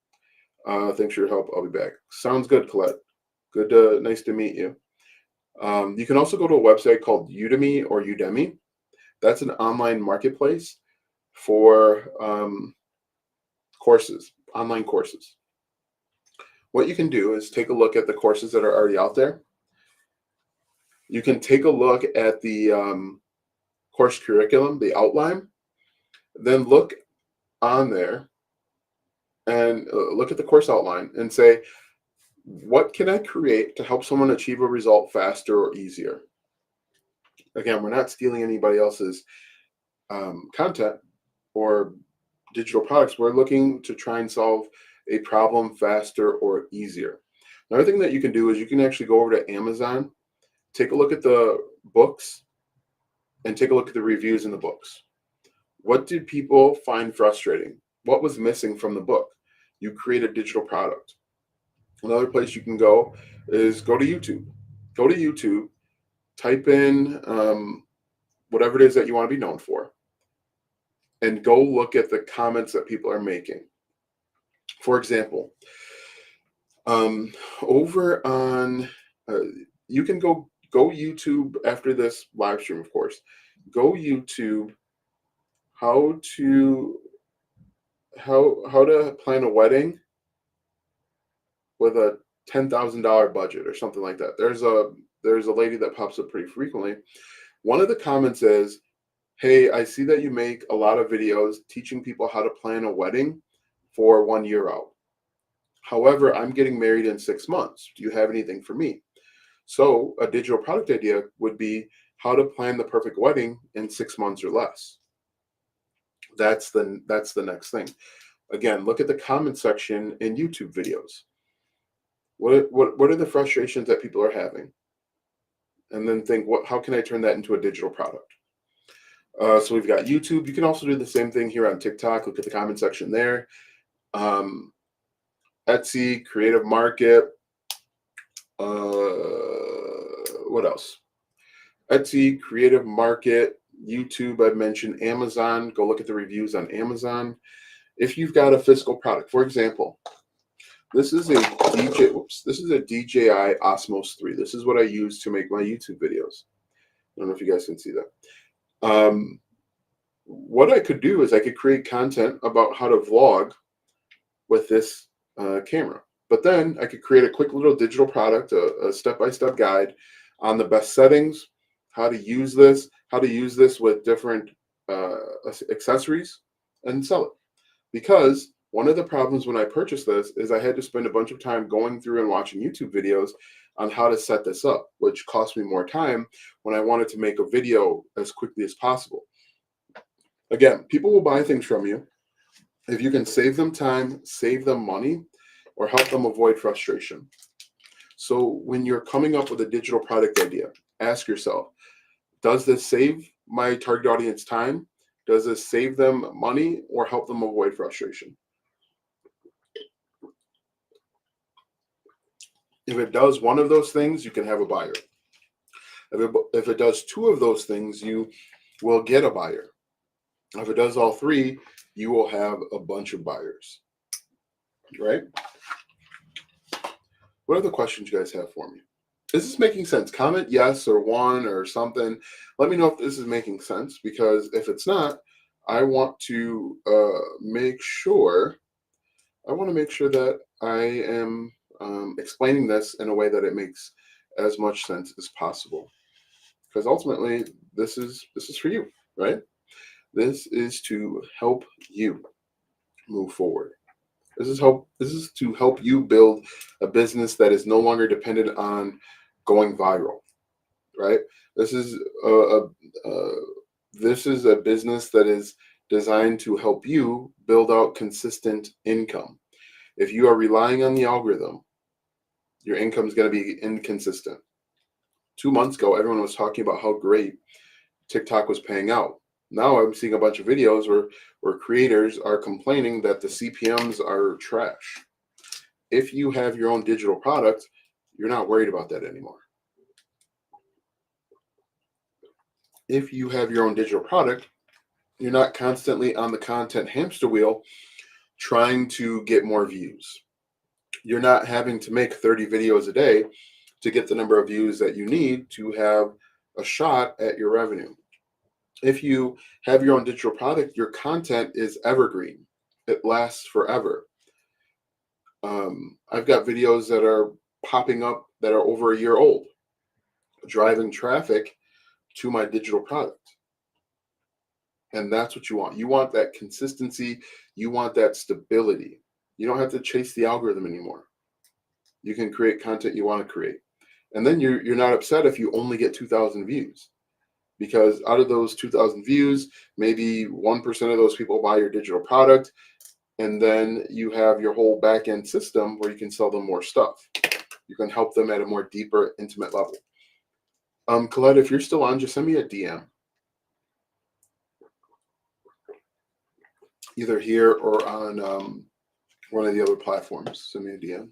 Thanks for your help. I'll be back. Sounds good, Colette. Good. Nice to meet you. You can also go to a website called Udemy or Udemy. That's an online marketplace for courses, online courses. What you can do is take a look at the courses that are already out there. You can take a look at the course curriculum, the outline, then look on there and look at the course outline and say, what can I create to help someone achieve a result faster or easier? Again, we're not stealing anybody else's content or digital products. We're looking to try and solve a problem faster or easier. Another thing that you can do is you can actually go over to Amazon, take a look at the books, and take a look at the reviews in the books. What did people find frustrating? What was missing from the book? You create a digital product. Another place you can go is go to YouTube. Go to YouTube, type in whatever it is that you want to be known for, and go look at the comments that people are making. For example, over on, you can go YouTube after this live stream, of course. Go YouTube how to plan a wedding with a $10,000 budget or something like that. There's a lady that pops up pretty frequently. One of the comments is, "Hey, I see that you make a lot of videos teaching people how to plan a wedding for 1 year out. However, I'm getting married in 6 months. Do you have anything for me?" So a digital product idea would be how to plan the perfect wedding in 6 months or less. That's the next thing. Again, look at the comment section in YouTube videos. What are the frustrations that people are having? And then think, how can I turn that into a digital product? So we've got YouTube. You can also do the same thing here on TikTok. Look at the comment section there. Etsy, Creative Market. What else? Etsy, Creative Market, YouTube. I've mentioned Amazon. Go look at the reviews on Amazon. If you've got a physical product, for example, this is a DJI Osmos 3. This is what I use to make my YouTube videos. I don't know if you guys can see that. What I could do is I could create content about how to vlog with this camera. But then I could create a quick little digital product, a step-by-step guide on the best settings, how to use this with different accessories, and sell it. Because One of the problems when I purchased this is I had to spend a bunch of time going through and watching YouTube videos on how to set this up, which cost me more time when I wanted to make a video as quickly as possible. Again, people will buy things from you if you can save them time, save them money, or help them avoid frustration. So when you're coming up with a digital product idea, ask yourself, does this save my target audience time? Does this save them money or help them avoid frustration? If it does one of those things, you can have a buyer. If it does two of those things, you will get a buyer. If it does all three, you will have a bunch of buyers, right? What other questions you guys have for me? Is this making sense? Comment yes or one or something. Let me know if this is making sense, because if it's not, I want to make sure. I want to make sure that I am explaining this in a way that it makes as much sense as possible. Because ultimately, this is for you, right? This is to help you move forward. This is to help you build a business that is no longer dependent on going viral, right? This is this is a business that is designed to help you build out consistent income. If you are relying on the algorithm, your income is going to be inconsistent. 2 months ago, everyone was talking about how great TikTok was paying out. Now I'm seeing a bunch of videos where creators are complaining that the CPMs are trash. If you have your own digital product, you're not worried about that anymore. If you have your own digital product, you're not constantly on the content hamster wheel trying to get more views. You're not having to make 30 videos a day to get the number of views that you need to have a shot at your revenue. If you have your own digital product, your content is evergreen. It lasts forever. I've got videos that are popping up that are over a year old, driving traffic to my digital product. And that's what you want. You want that consistency. You want that stability. You don't have to chase the algorithm anymore. You can create content you want to create. And then you're not upset if you only get 2,000 views. Because out of those 2,000 views, maybe 1% of those people buy your digital product. And then you have your whole back end system where you can sell them more stuff. You can help them at a more deeper, intimate level. Colette, if you're still on, just send me a DM. Either here or on one of the other platforms. Send me a DM.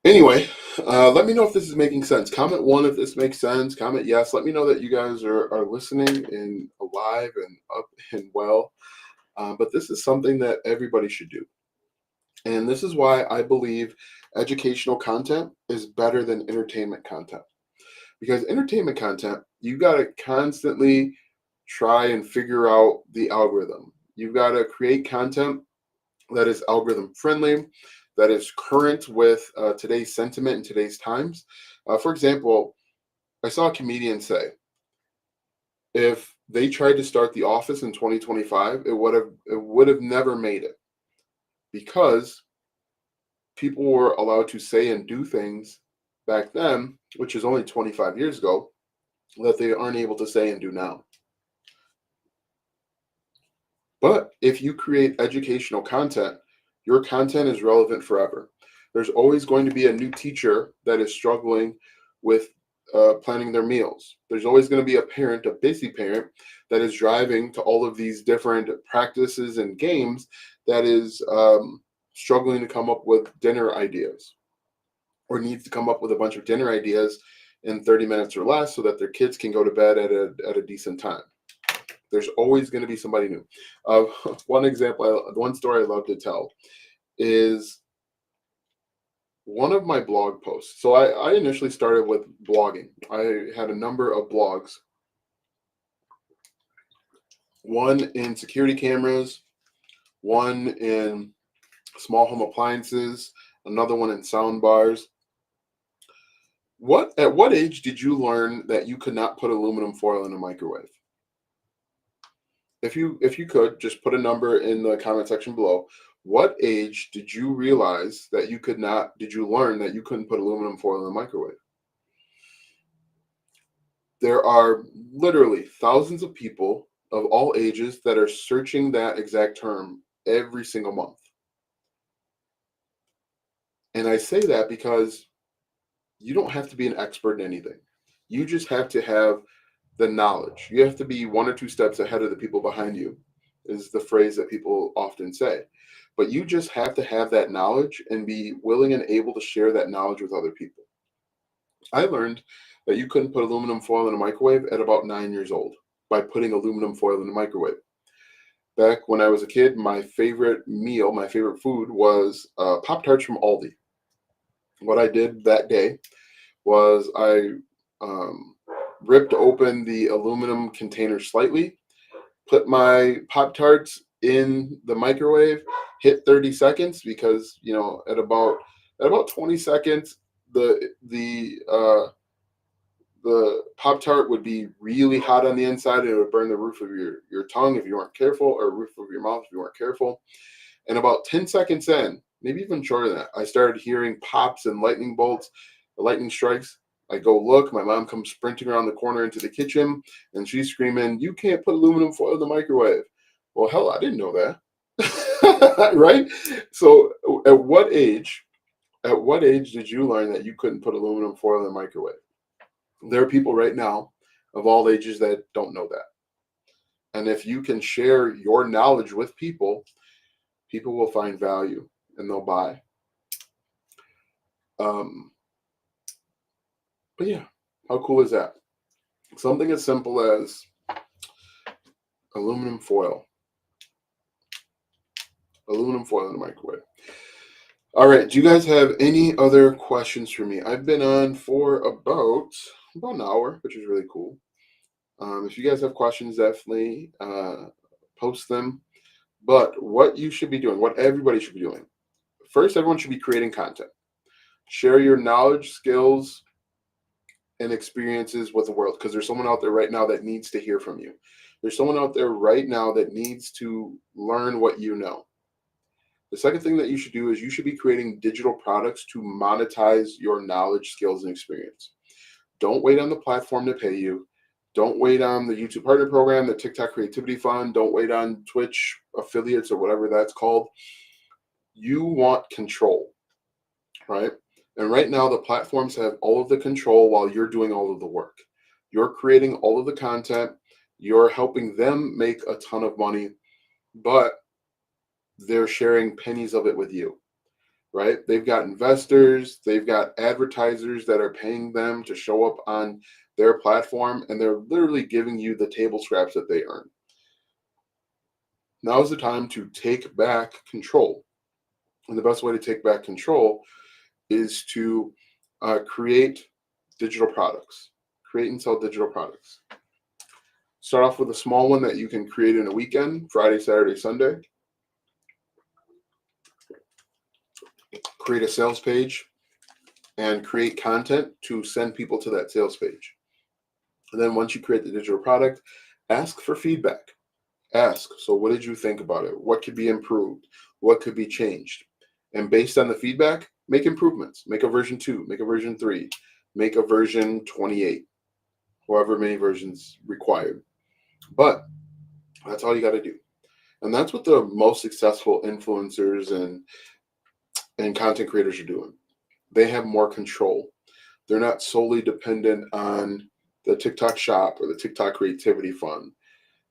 Anyway, let me know if this is making sense. Comment one if this makes sense. Comment yes. Let me know that you guys are listening and alive and up and well. But this is something that everybody should do. And this is why I believe educational content is better than entertainment content. Because entertainment content, you got to constantly try and figure out the algorithm. You've got to create content that is algorithm friendly, that is current with today's sentiment and today's times. For example, I saw a comedian say, if they tried to start The Office in 2025, it would have never made it, because people were allowed to say and do things back then, which is only 25 years ago, that they aren't able to say and do now. But if you create educational content, your content is relevant forever. There's always going to be a new teacher that is struggling with planning their meals. There's always going to be a parent, a busy parent, that is driving to all of these different practices and games that is struggling to come up with dinner ideas, or needs to come up with a bunch of dinner ideas in 30 minutes or less so that their kids can go to bed at a decent time. There's always going to be somebody new. One story I love to tell is one of my blog posts. So I initially started with blogging. I had a number of blogs. One in security cameras, one in small home appliances, another one in sound bars. At what age did you learn that you could not put aluminum foil in a microwave? if you could just put a number in the comment section below. What age did you realize that you could not? Did you learn that you couldn't put aluminum foil in the microwave? There are literally thousands of people of all ages that are searching that exact term every single month. And I say that because you don't have to be an expert in anything. You just have to have the knowledge. You have to be one or two steps ahead of the people behind you, is the phrase that people often say. But you just have to have that knowledge and be willing and able to share that knowledge with other people. I learned that you couldn't put aluminum foil in a microwave at about 9 years old by putting aluminum foil in the microwave. Back when I was a kid, my favorite meal, my favorite food was Pop Tarts from Aldi. What I did that day was I um, ripped open the aluminum container slightly, put my Pop Tarts in the microwave, hit 30 seconds because at about 20 seconds the Pop Tart would be really hot on the inside and it would burn the roof of your tongue if you weren't careful, or roof of your mouth if you weren't careful. And about 10 seconds in, maybe even shorter than that, I started hearing pops and lightning bolts, lightning strikes. I go look, my mom comes sprinting around the corner into the kitchen and she's screaming, "You can't put aluminum foil in the microwave." Well, hell, I didn't know that. Right? So at what age did you learn that you couldn't put aluminum foil in the microwave? There are people right now of all ages that don't know that. And if you can share your knowledge with people, people will find value and they'll buy. Um, but yeah, how cool is that? Something as simple as aluminum foil, aluminum foil in the microwave. All right, do you guys have any other questions for me? I've been on for about an hour, which is really cool. If you guys have questions, definitely post them. But what you should be doing, what everybody should be doing, first, everyone should be creating content. Share your knowledge, skills, and experiences with the world, because there's someone out there right now that needs to hear from you. There's someone out there right now that needs to learn what you know. The second thing that you should do is you should be creating digital products to monetize your knowledge, skills, and experience. Don't wait on the platform to pay you. Don't wait on the YouTube Partner Program, the TikTok Creativity Fund. Don't wait on Twitch affiliates or whatever that's called. You want control, right? And right now, the platforms have all of the control while you're doing all of the work. You're creating all of the content. You're helping them make a ton of money, but they're sharing pennies of it with you, right? They've got investors, they've got advertisers that are paying them to show up on their platform, and they're literally giving you the table scraps that they earn. Now is the time to take back control. And the best way to take back control is to create digital products, create and sell digital products. Start off with a small one that you can create in a weekend, Friday, Saturday, Sunday. Create a sales page and create content to send people to that sales page. And then once you create the digital product, ask for feedback. Ask, so what did you think about it? What could be improved? What could be changed? And based on the feedback, make improvements. Make a version 2, make a version 3, make a version 28, however many versions required. But that's all you got to do. And that's what the most successful influencers and content creators are doing. They have more control. They're not solely dependent on the TikTok shop or the TikTok creativity fund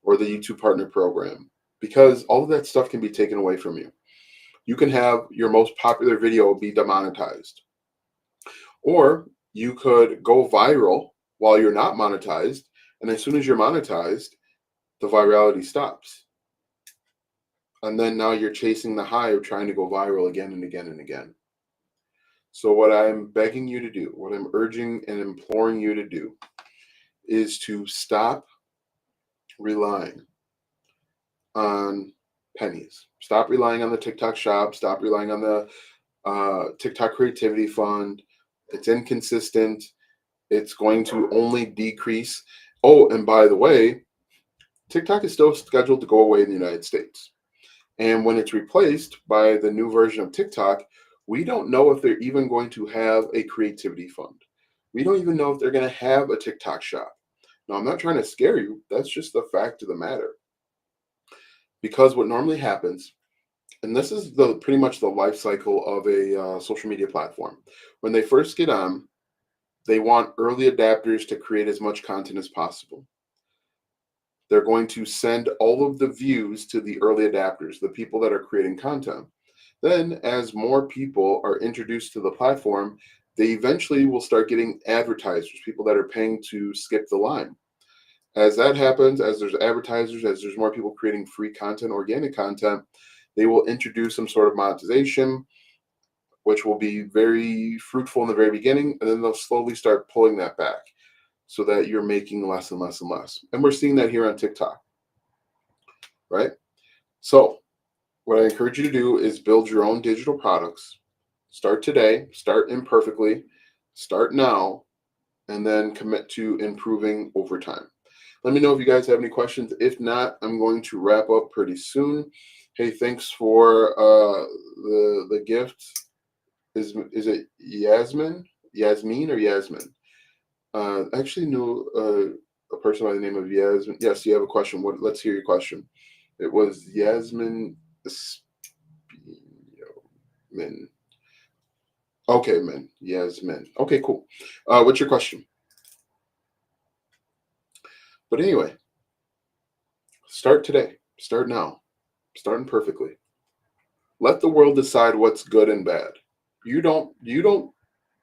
or the YouTube partner program, because all of that stuff can be taken away from you. You can have your most popular video be demonetized, or you could go viral while you're not monetized. And as soon as you're monetized, the virality stops. And then now you're chasing the high of trying to go viral again and again and again. So what I'm begging you to do, what I'm urging and imploring you to do, is to stop relying on pennies. Stop relying on the TikTok shop. Stop relying on the TikTok creativity fund. It's inconsistent. It's going to only decrease. Oh, and by the way, TikTok is still scheduled to go away in the United States. And when it's replaced by the new version of TikTok, we don't know if they're even going to have a creativity fund. We don't even know if they're going to have a TikTok shop. Now, I'm not trying to scare you. That's just the fact of the matter. Because what normally happens, and this is the pretty much the life cycle of a social media platform. When they first get on, they want early adapters to create as much content as possible. They're going to send all of the views to the early adapters, the people that are creating content. Then, as more people are introduced to the platform, they eventually will start getting advertisers, people that are paying to skip the line. As that happens, as there's advertisers, as there's more people creating free content, organic content, they will introduce some sort of monetization, which will be very fruitful in the very beginning, and then they'll slowly start pulling that back so that you're making less and less and less. And we're seeing that here on TikTok, right? So, what I encourage you to do is build your own digital products. Start today, start imperfectly, start now, and then commit to improving over time. Let me know if you guys have any questions. If not, I'm going to wrap up pretty soon. Hey, thanks for the gift. Is it Yasmin or Yasmin? I actually knew a person by the name of Yasmin. Yes, you have a question. What? Let's hear your question. It was Yasmin Min. Okay, Min. Yasmin. Okay, cool. What's your question? But anyway, start today. Start now. Starting perfectly. Let the world decide what's good and bad. You don't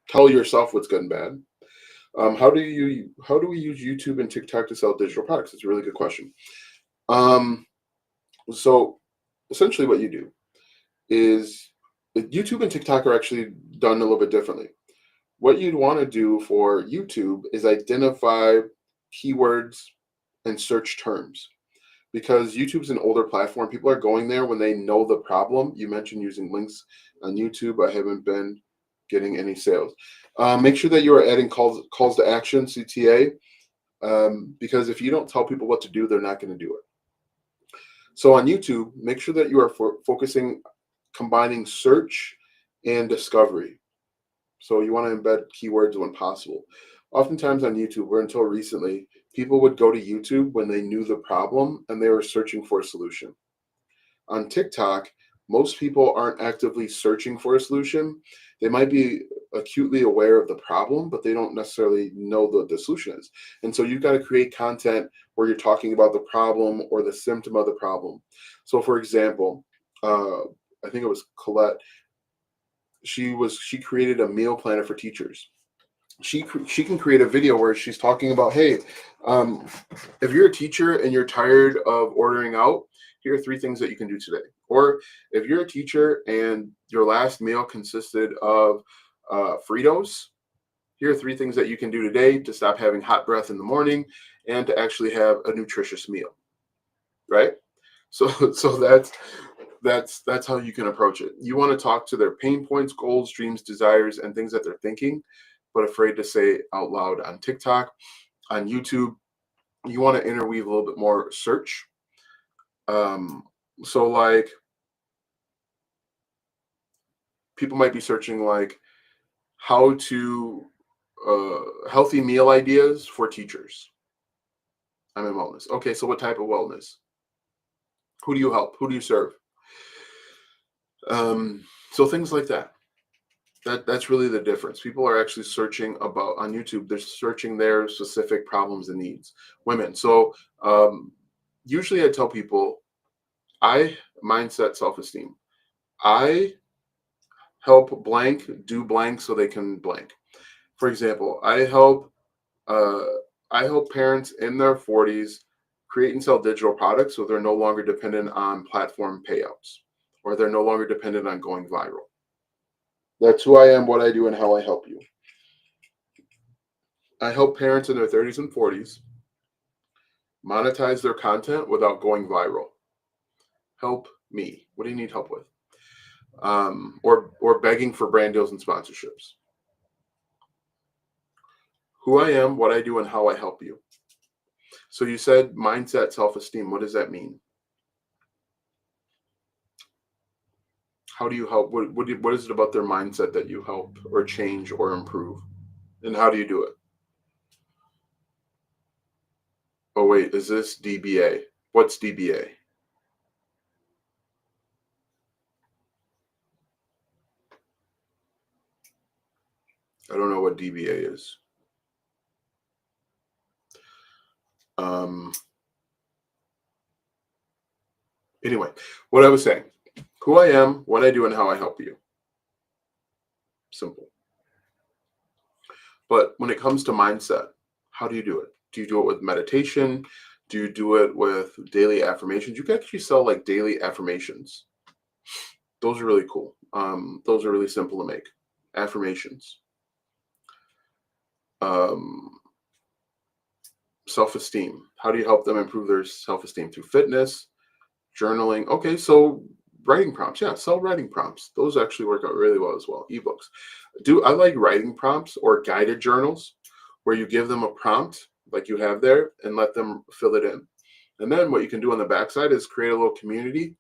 tell yourself what's good and bad. How do we use YouTube and TikTok to sell digital products? It's a really good question. Um, so essentially, what you do is YouTube and TikTok are actually done a little bit differently. What you'd want to do for YouTube is identify keywords and search terms, because YouTube's an older platform. People are going there when they know the problem. You mentioned using links on YouTube. I haven't been getting any sales. Make sure that you are adding calls to action, CTA, because if you don't tell people what to do, they're not going to do it. So on YouTube, make sure that you are focusing, combining search and discovery. So you want to embed keywords when possible. Oftentimes on YouTube, or until recently, people would go to YouTube when they knew the problem and they were searching for a solution. On TikTok, most people aren't actively searching for a solution. They might be acutely aware of the problem, but they don't necessarily know what the solution is. And so you've got to create content where you're talking about the problem or the symptom of the problem. So for example, I think it was Colette. She created a meal planner for teachers. She can create a video where she's talking about, hey, um, if you're a teacher and you're tired of ordering out, here are three things that you can do today. Or if you're a teacher and your last meal consisted of Fritos, here are three things that you can do today to stop having hot breath in the morning and to actually have a nutritious meal, right? So that's how you can approach it. You want to talk to their pain points, goals, dreams, desires, and things that they're thinking, but afraid to say out loud. On TikTok, on YouTube, you want to interweave a little bit more search. Um, so like people might be searching like how to healthy meal ideas for teachers. I'm in wellness. Okay, so what type of wellness? Who do you help? Who do you serve? So things like that. That's really the difference. People are actually searching about on YouTube. They're searching their specific problems and needs. Women. So usually I tell people, I mindset self-esteem. I help blank do blank so they can blank. For example, uh, I help parents in their 40s create and sell digital products so they're no longer dependent on platform payouts, or they're no longer dependent on going viral. That's who I am, what I do, and how I help you. I help parents in their 30s and 40s monetize their content without going viral. Help me. What do you need help with? Or begging for brand deals and sponsorships. Who I am, what I do, and how I help you. So you said mindset, self-esteem. What does that mean? How do you help? What is it about their mindset that you help or change or improve? And how do you do it? Oh, wait, is this DBA? What's DBA? I don't know what DBA is. Um, anyway, what I was saying, who I am, what I do, and how I help you. Simple. But when it comes to mindset, how do you do it? Do you do it with meditation? Do you do it with daily affirmations? You can actually sell like daily affirmations. Those are really cool. Those are really simple to make. Affirmations. Um, self-esteem. How do you help them improve their self-esteem? Through fitness, journaling. Okay, so writing prompts. Yeah, sell writing prompts. Those actually work out really well as well. Ebooks. Do I like writing prompts or guided journals where you give them a prompt like you have there and let them fill it in. And then what you can do on the backside is create a little community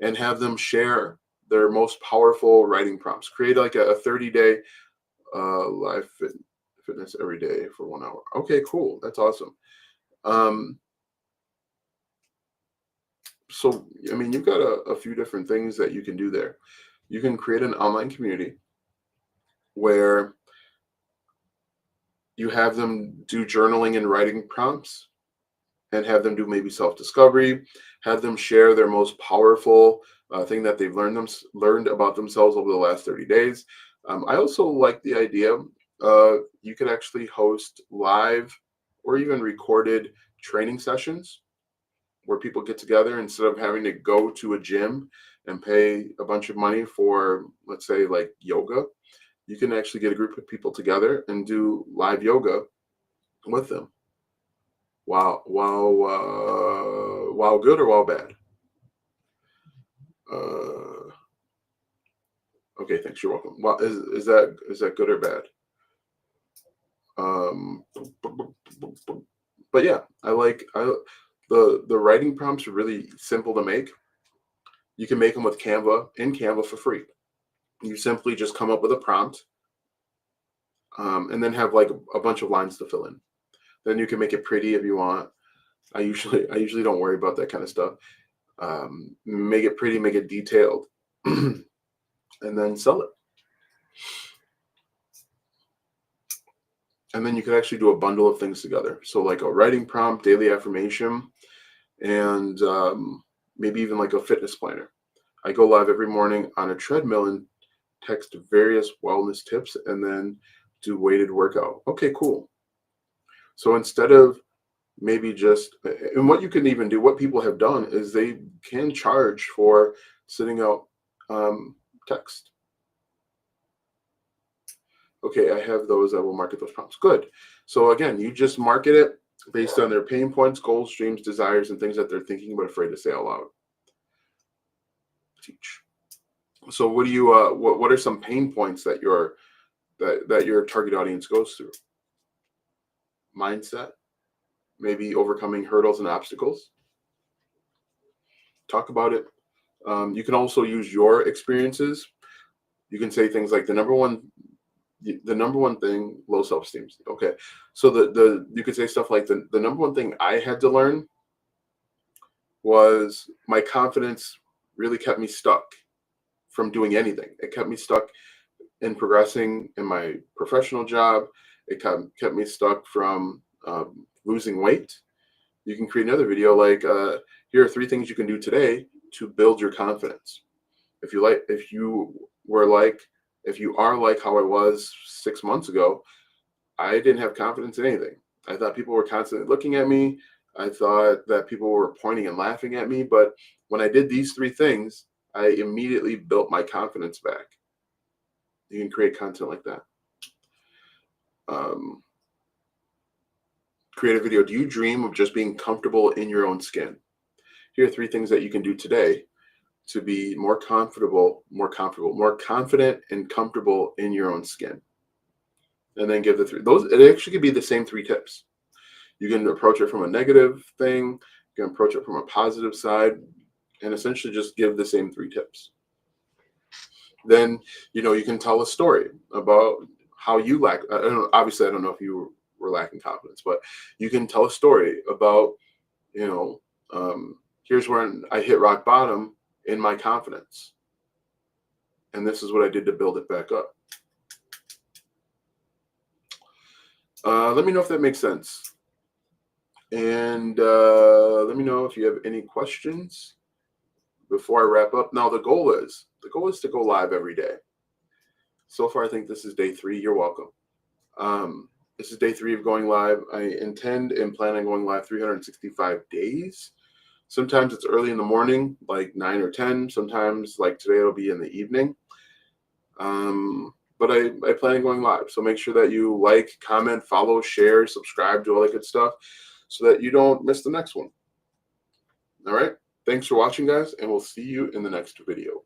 and have them share their most powerful writing prompts. Create like a 30-day fitness every day for 1 hour. Okay, cool. That's awesome. Um, so, I mean, you've got a few different things that you can do there. You can create an online community where you have them do journaling and writing prompts and have them do maybe self-discovery, have them share their most powerful thing that they've learned about themselves over the last 30 days. I also like the idea you could actually host live or even recorded training sessions where people get together instead of having to go to a gym and pay a bunch of money for, let's say, like yoga. You can actually get a group of people together and do live yoga with them. Wow, wow, wow, good or wow, bad? Uh, okay, thanks. You're welcome. Wow, is that good or bad? Um, but yeah, the writing prompts are really simple to make. You can make them with Canva for free. You simply just come up with a prompt, and then have like a bunch of lines to fill in. Then you can make it pretty if you want. I usually don't worry about that kind of stuff. Make it pretty, make it detailed, and then sell it. And then you could actually do a bundle of things together. So like a writing prompt, daily affirmation, and maybe even like a fitness planner. I go live every morning on a treadmill and text various wellness tips and then do weighted workout. Okay, cool. So instead of maybe just, and what you can even do, what people have done is they can charge for sitting out text. Okay, I have those. I will market those prompts. Good. So again, you just market it based on their pain points, goals, dreams, desires, and things that they're thinking but afraid to say out loud. Teach. So what do you what are some pain points that your target audience goes through? Mindset, maybe overcoming hurdles and obstacles. Talk about it. You can also use your experiences. You can say things like the number one thing, low self-esteem. Okay, so the you could say stuff like the number one thing I had to learn was my confidence really kept me stuck from doing anything. It kept me stuck in progressing in my professional job. It kept me stuck from losing weight. You can create another video like, here are 3 things you can do today to build your confidence. If you like, if you are like how I was 6 months ago, I didn't have confidence in anything. I thought people were constantly looking at me. I thought that people were pointing and laughing at me. But when I did these 3 things, I immediately built my confidence back. You can create content like that. Um, create a video. Do you dream of just being comfortable in your own skin? Here are 3 things that you can do today to be more confident and comfortable in your own skin. And then give the 3. Those, it actually could be the same 3 tips. You can approach it from a negative thing, you can approach it from a positive side, and essentially just give the same 3 tips. Then, you can tell a story about how you lack. Obviously, I don't know if you were lacking confidence, but you can tell a story about, you know, here's where I hit rock bottom in my confidence, and this is what I did to build it back up. Let me know if that makes sense, and let me know if you have any questions before I wrap up. Now, the goal is to go live every day. So far, I think this is day 3. You're welcome. This is day 3 of going live. I intend and plan on going live 365 days. Sometimes it's early in the morning, like 9 or 10. Sometimes, like today, it'll be in the evening. But I plan on going live. So make sure that you like, comment, follow, share, subscribe, do all that good stuff so that you don't miss the next one. All right. Thanks for watching, guys, and we'll see you in the next video.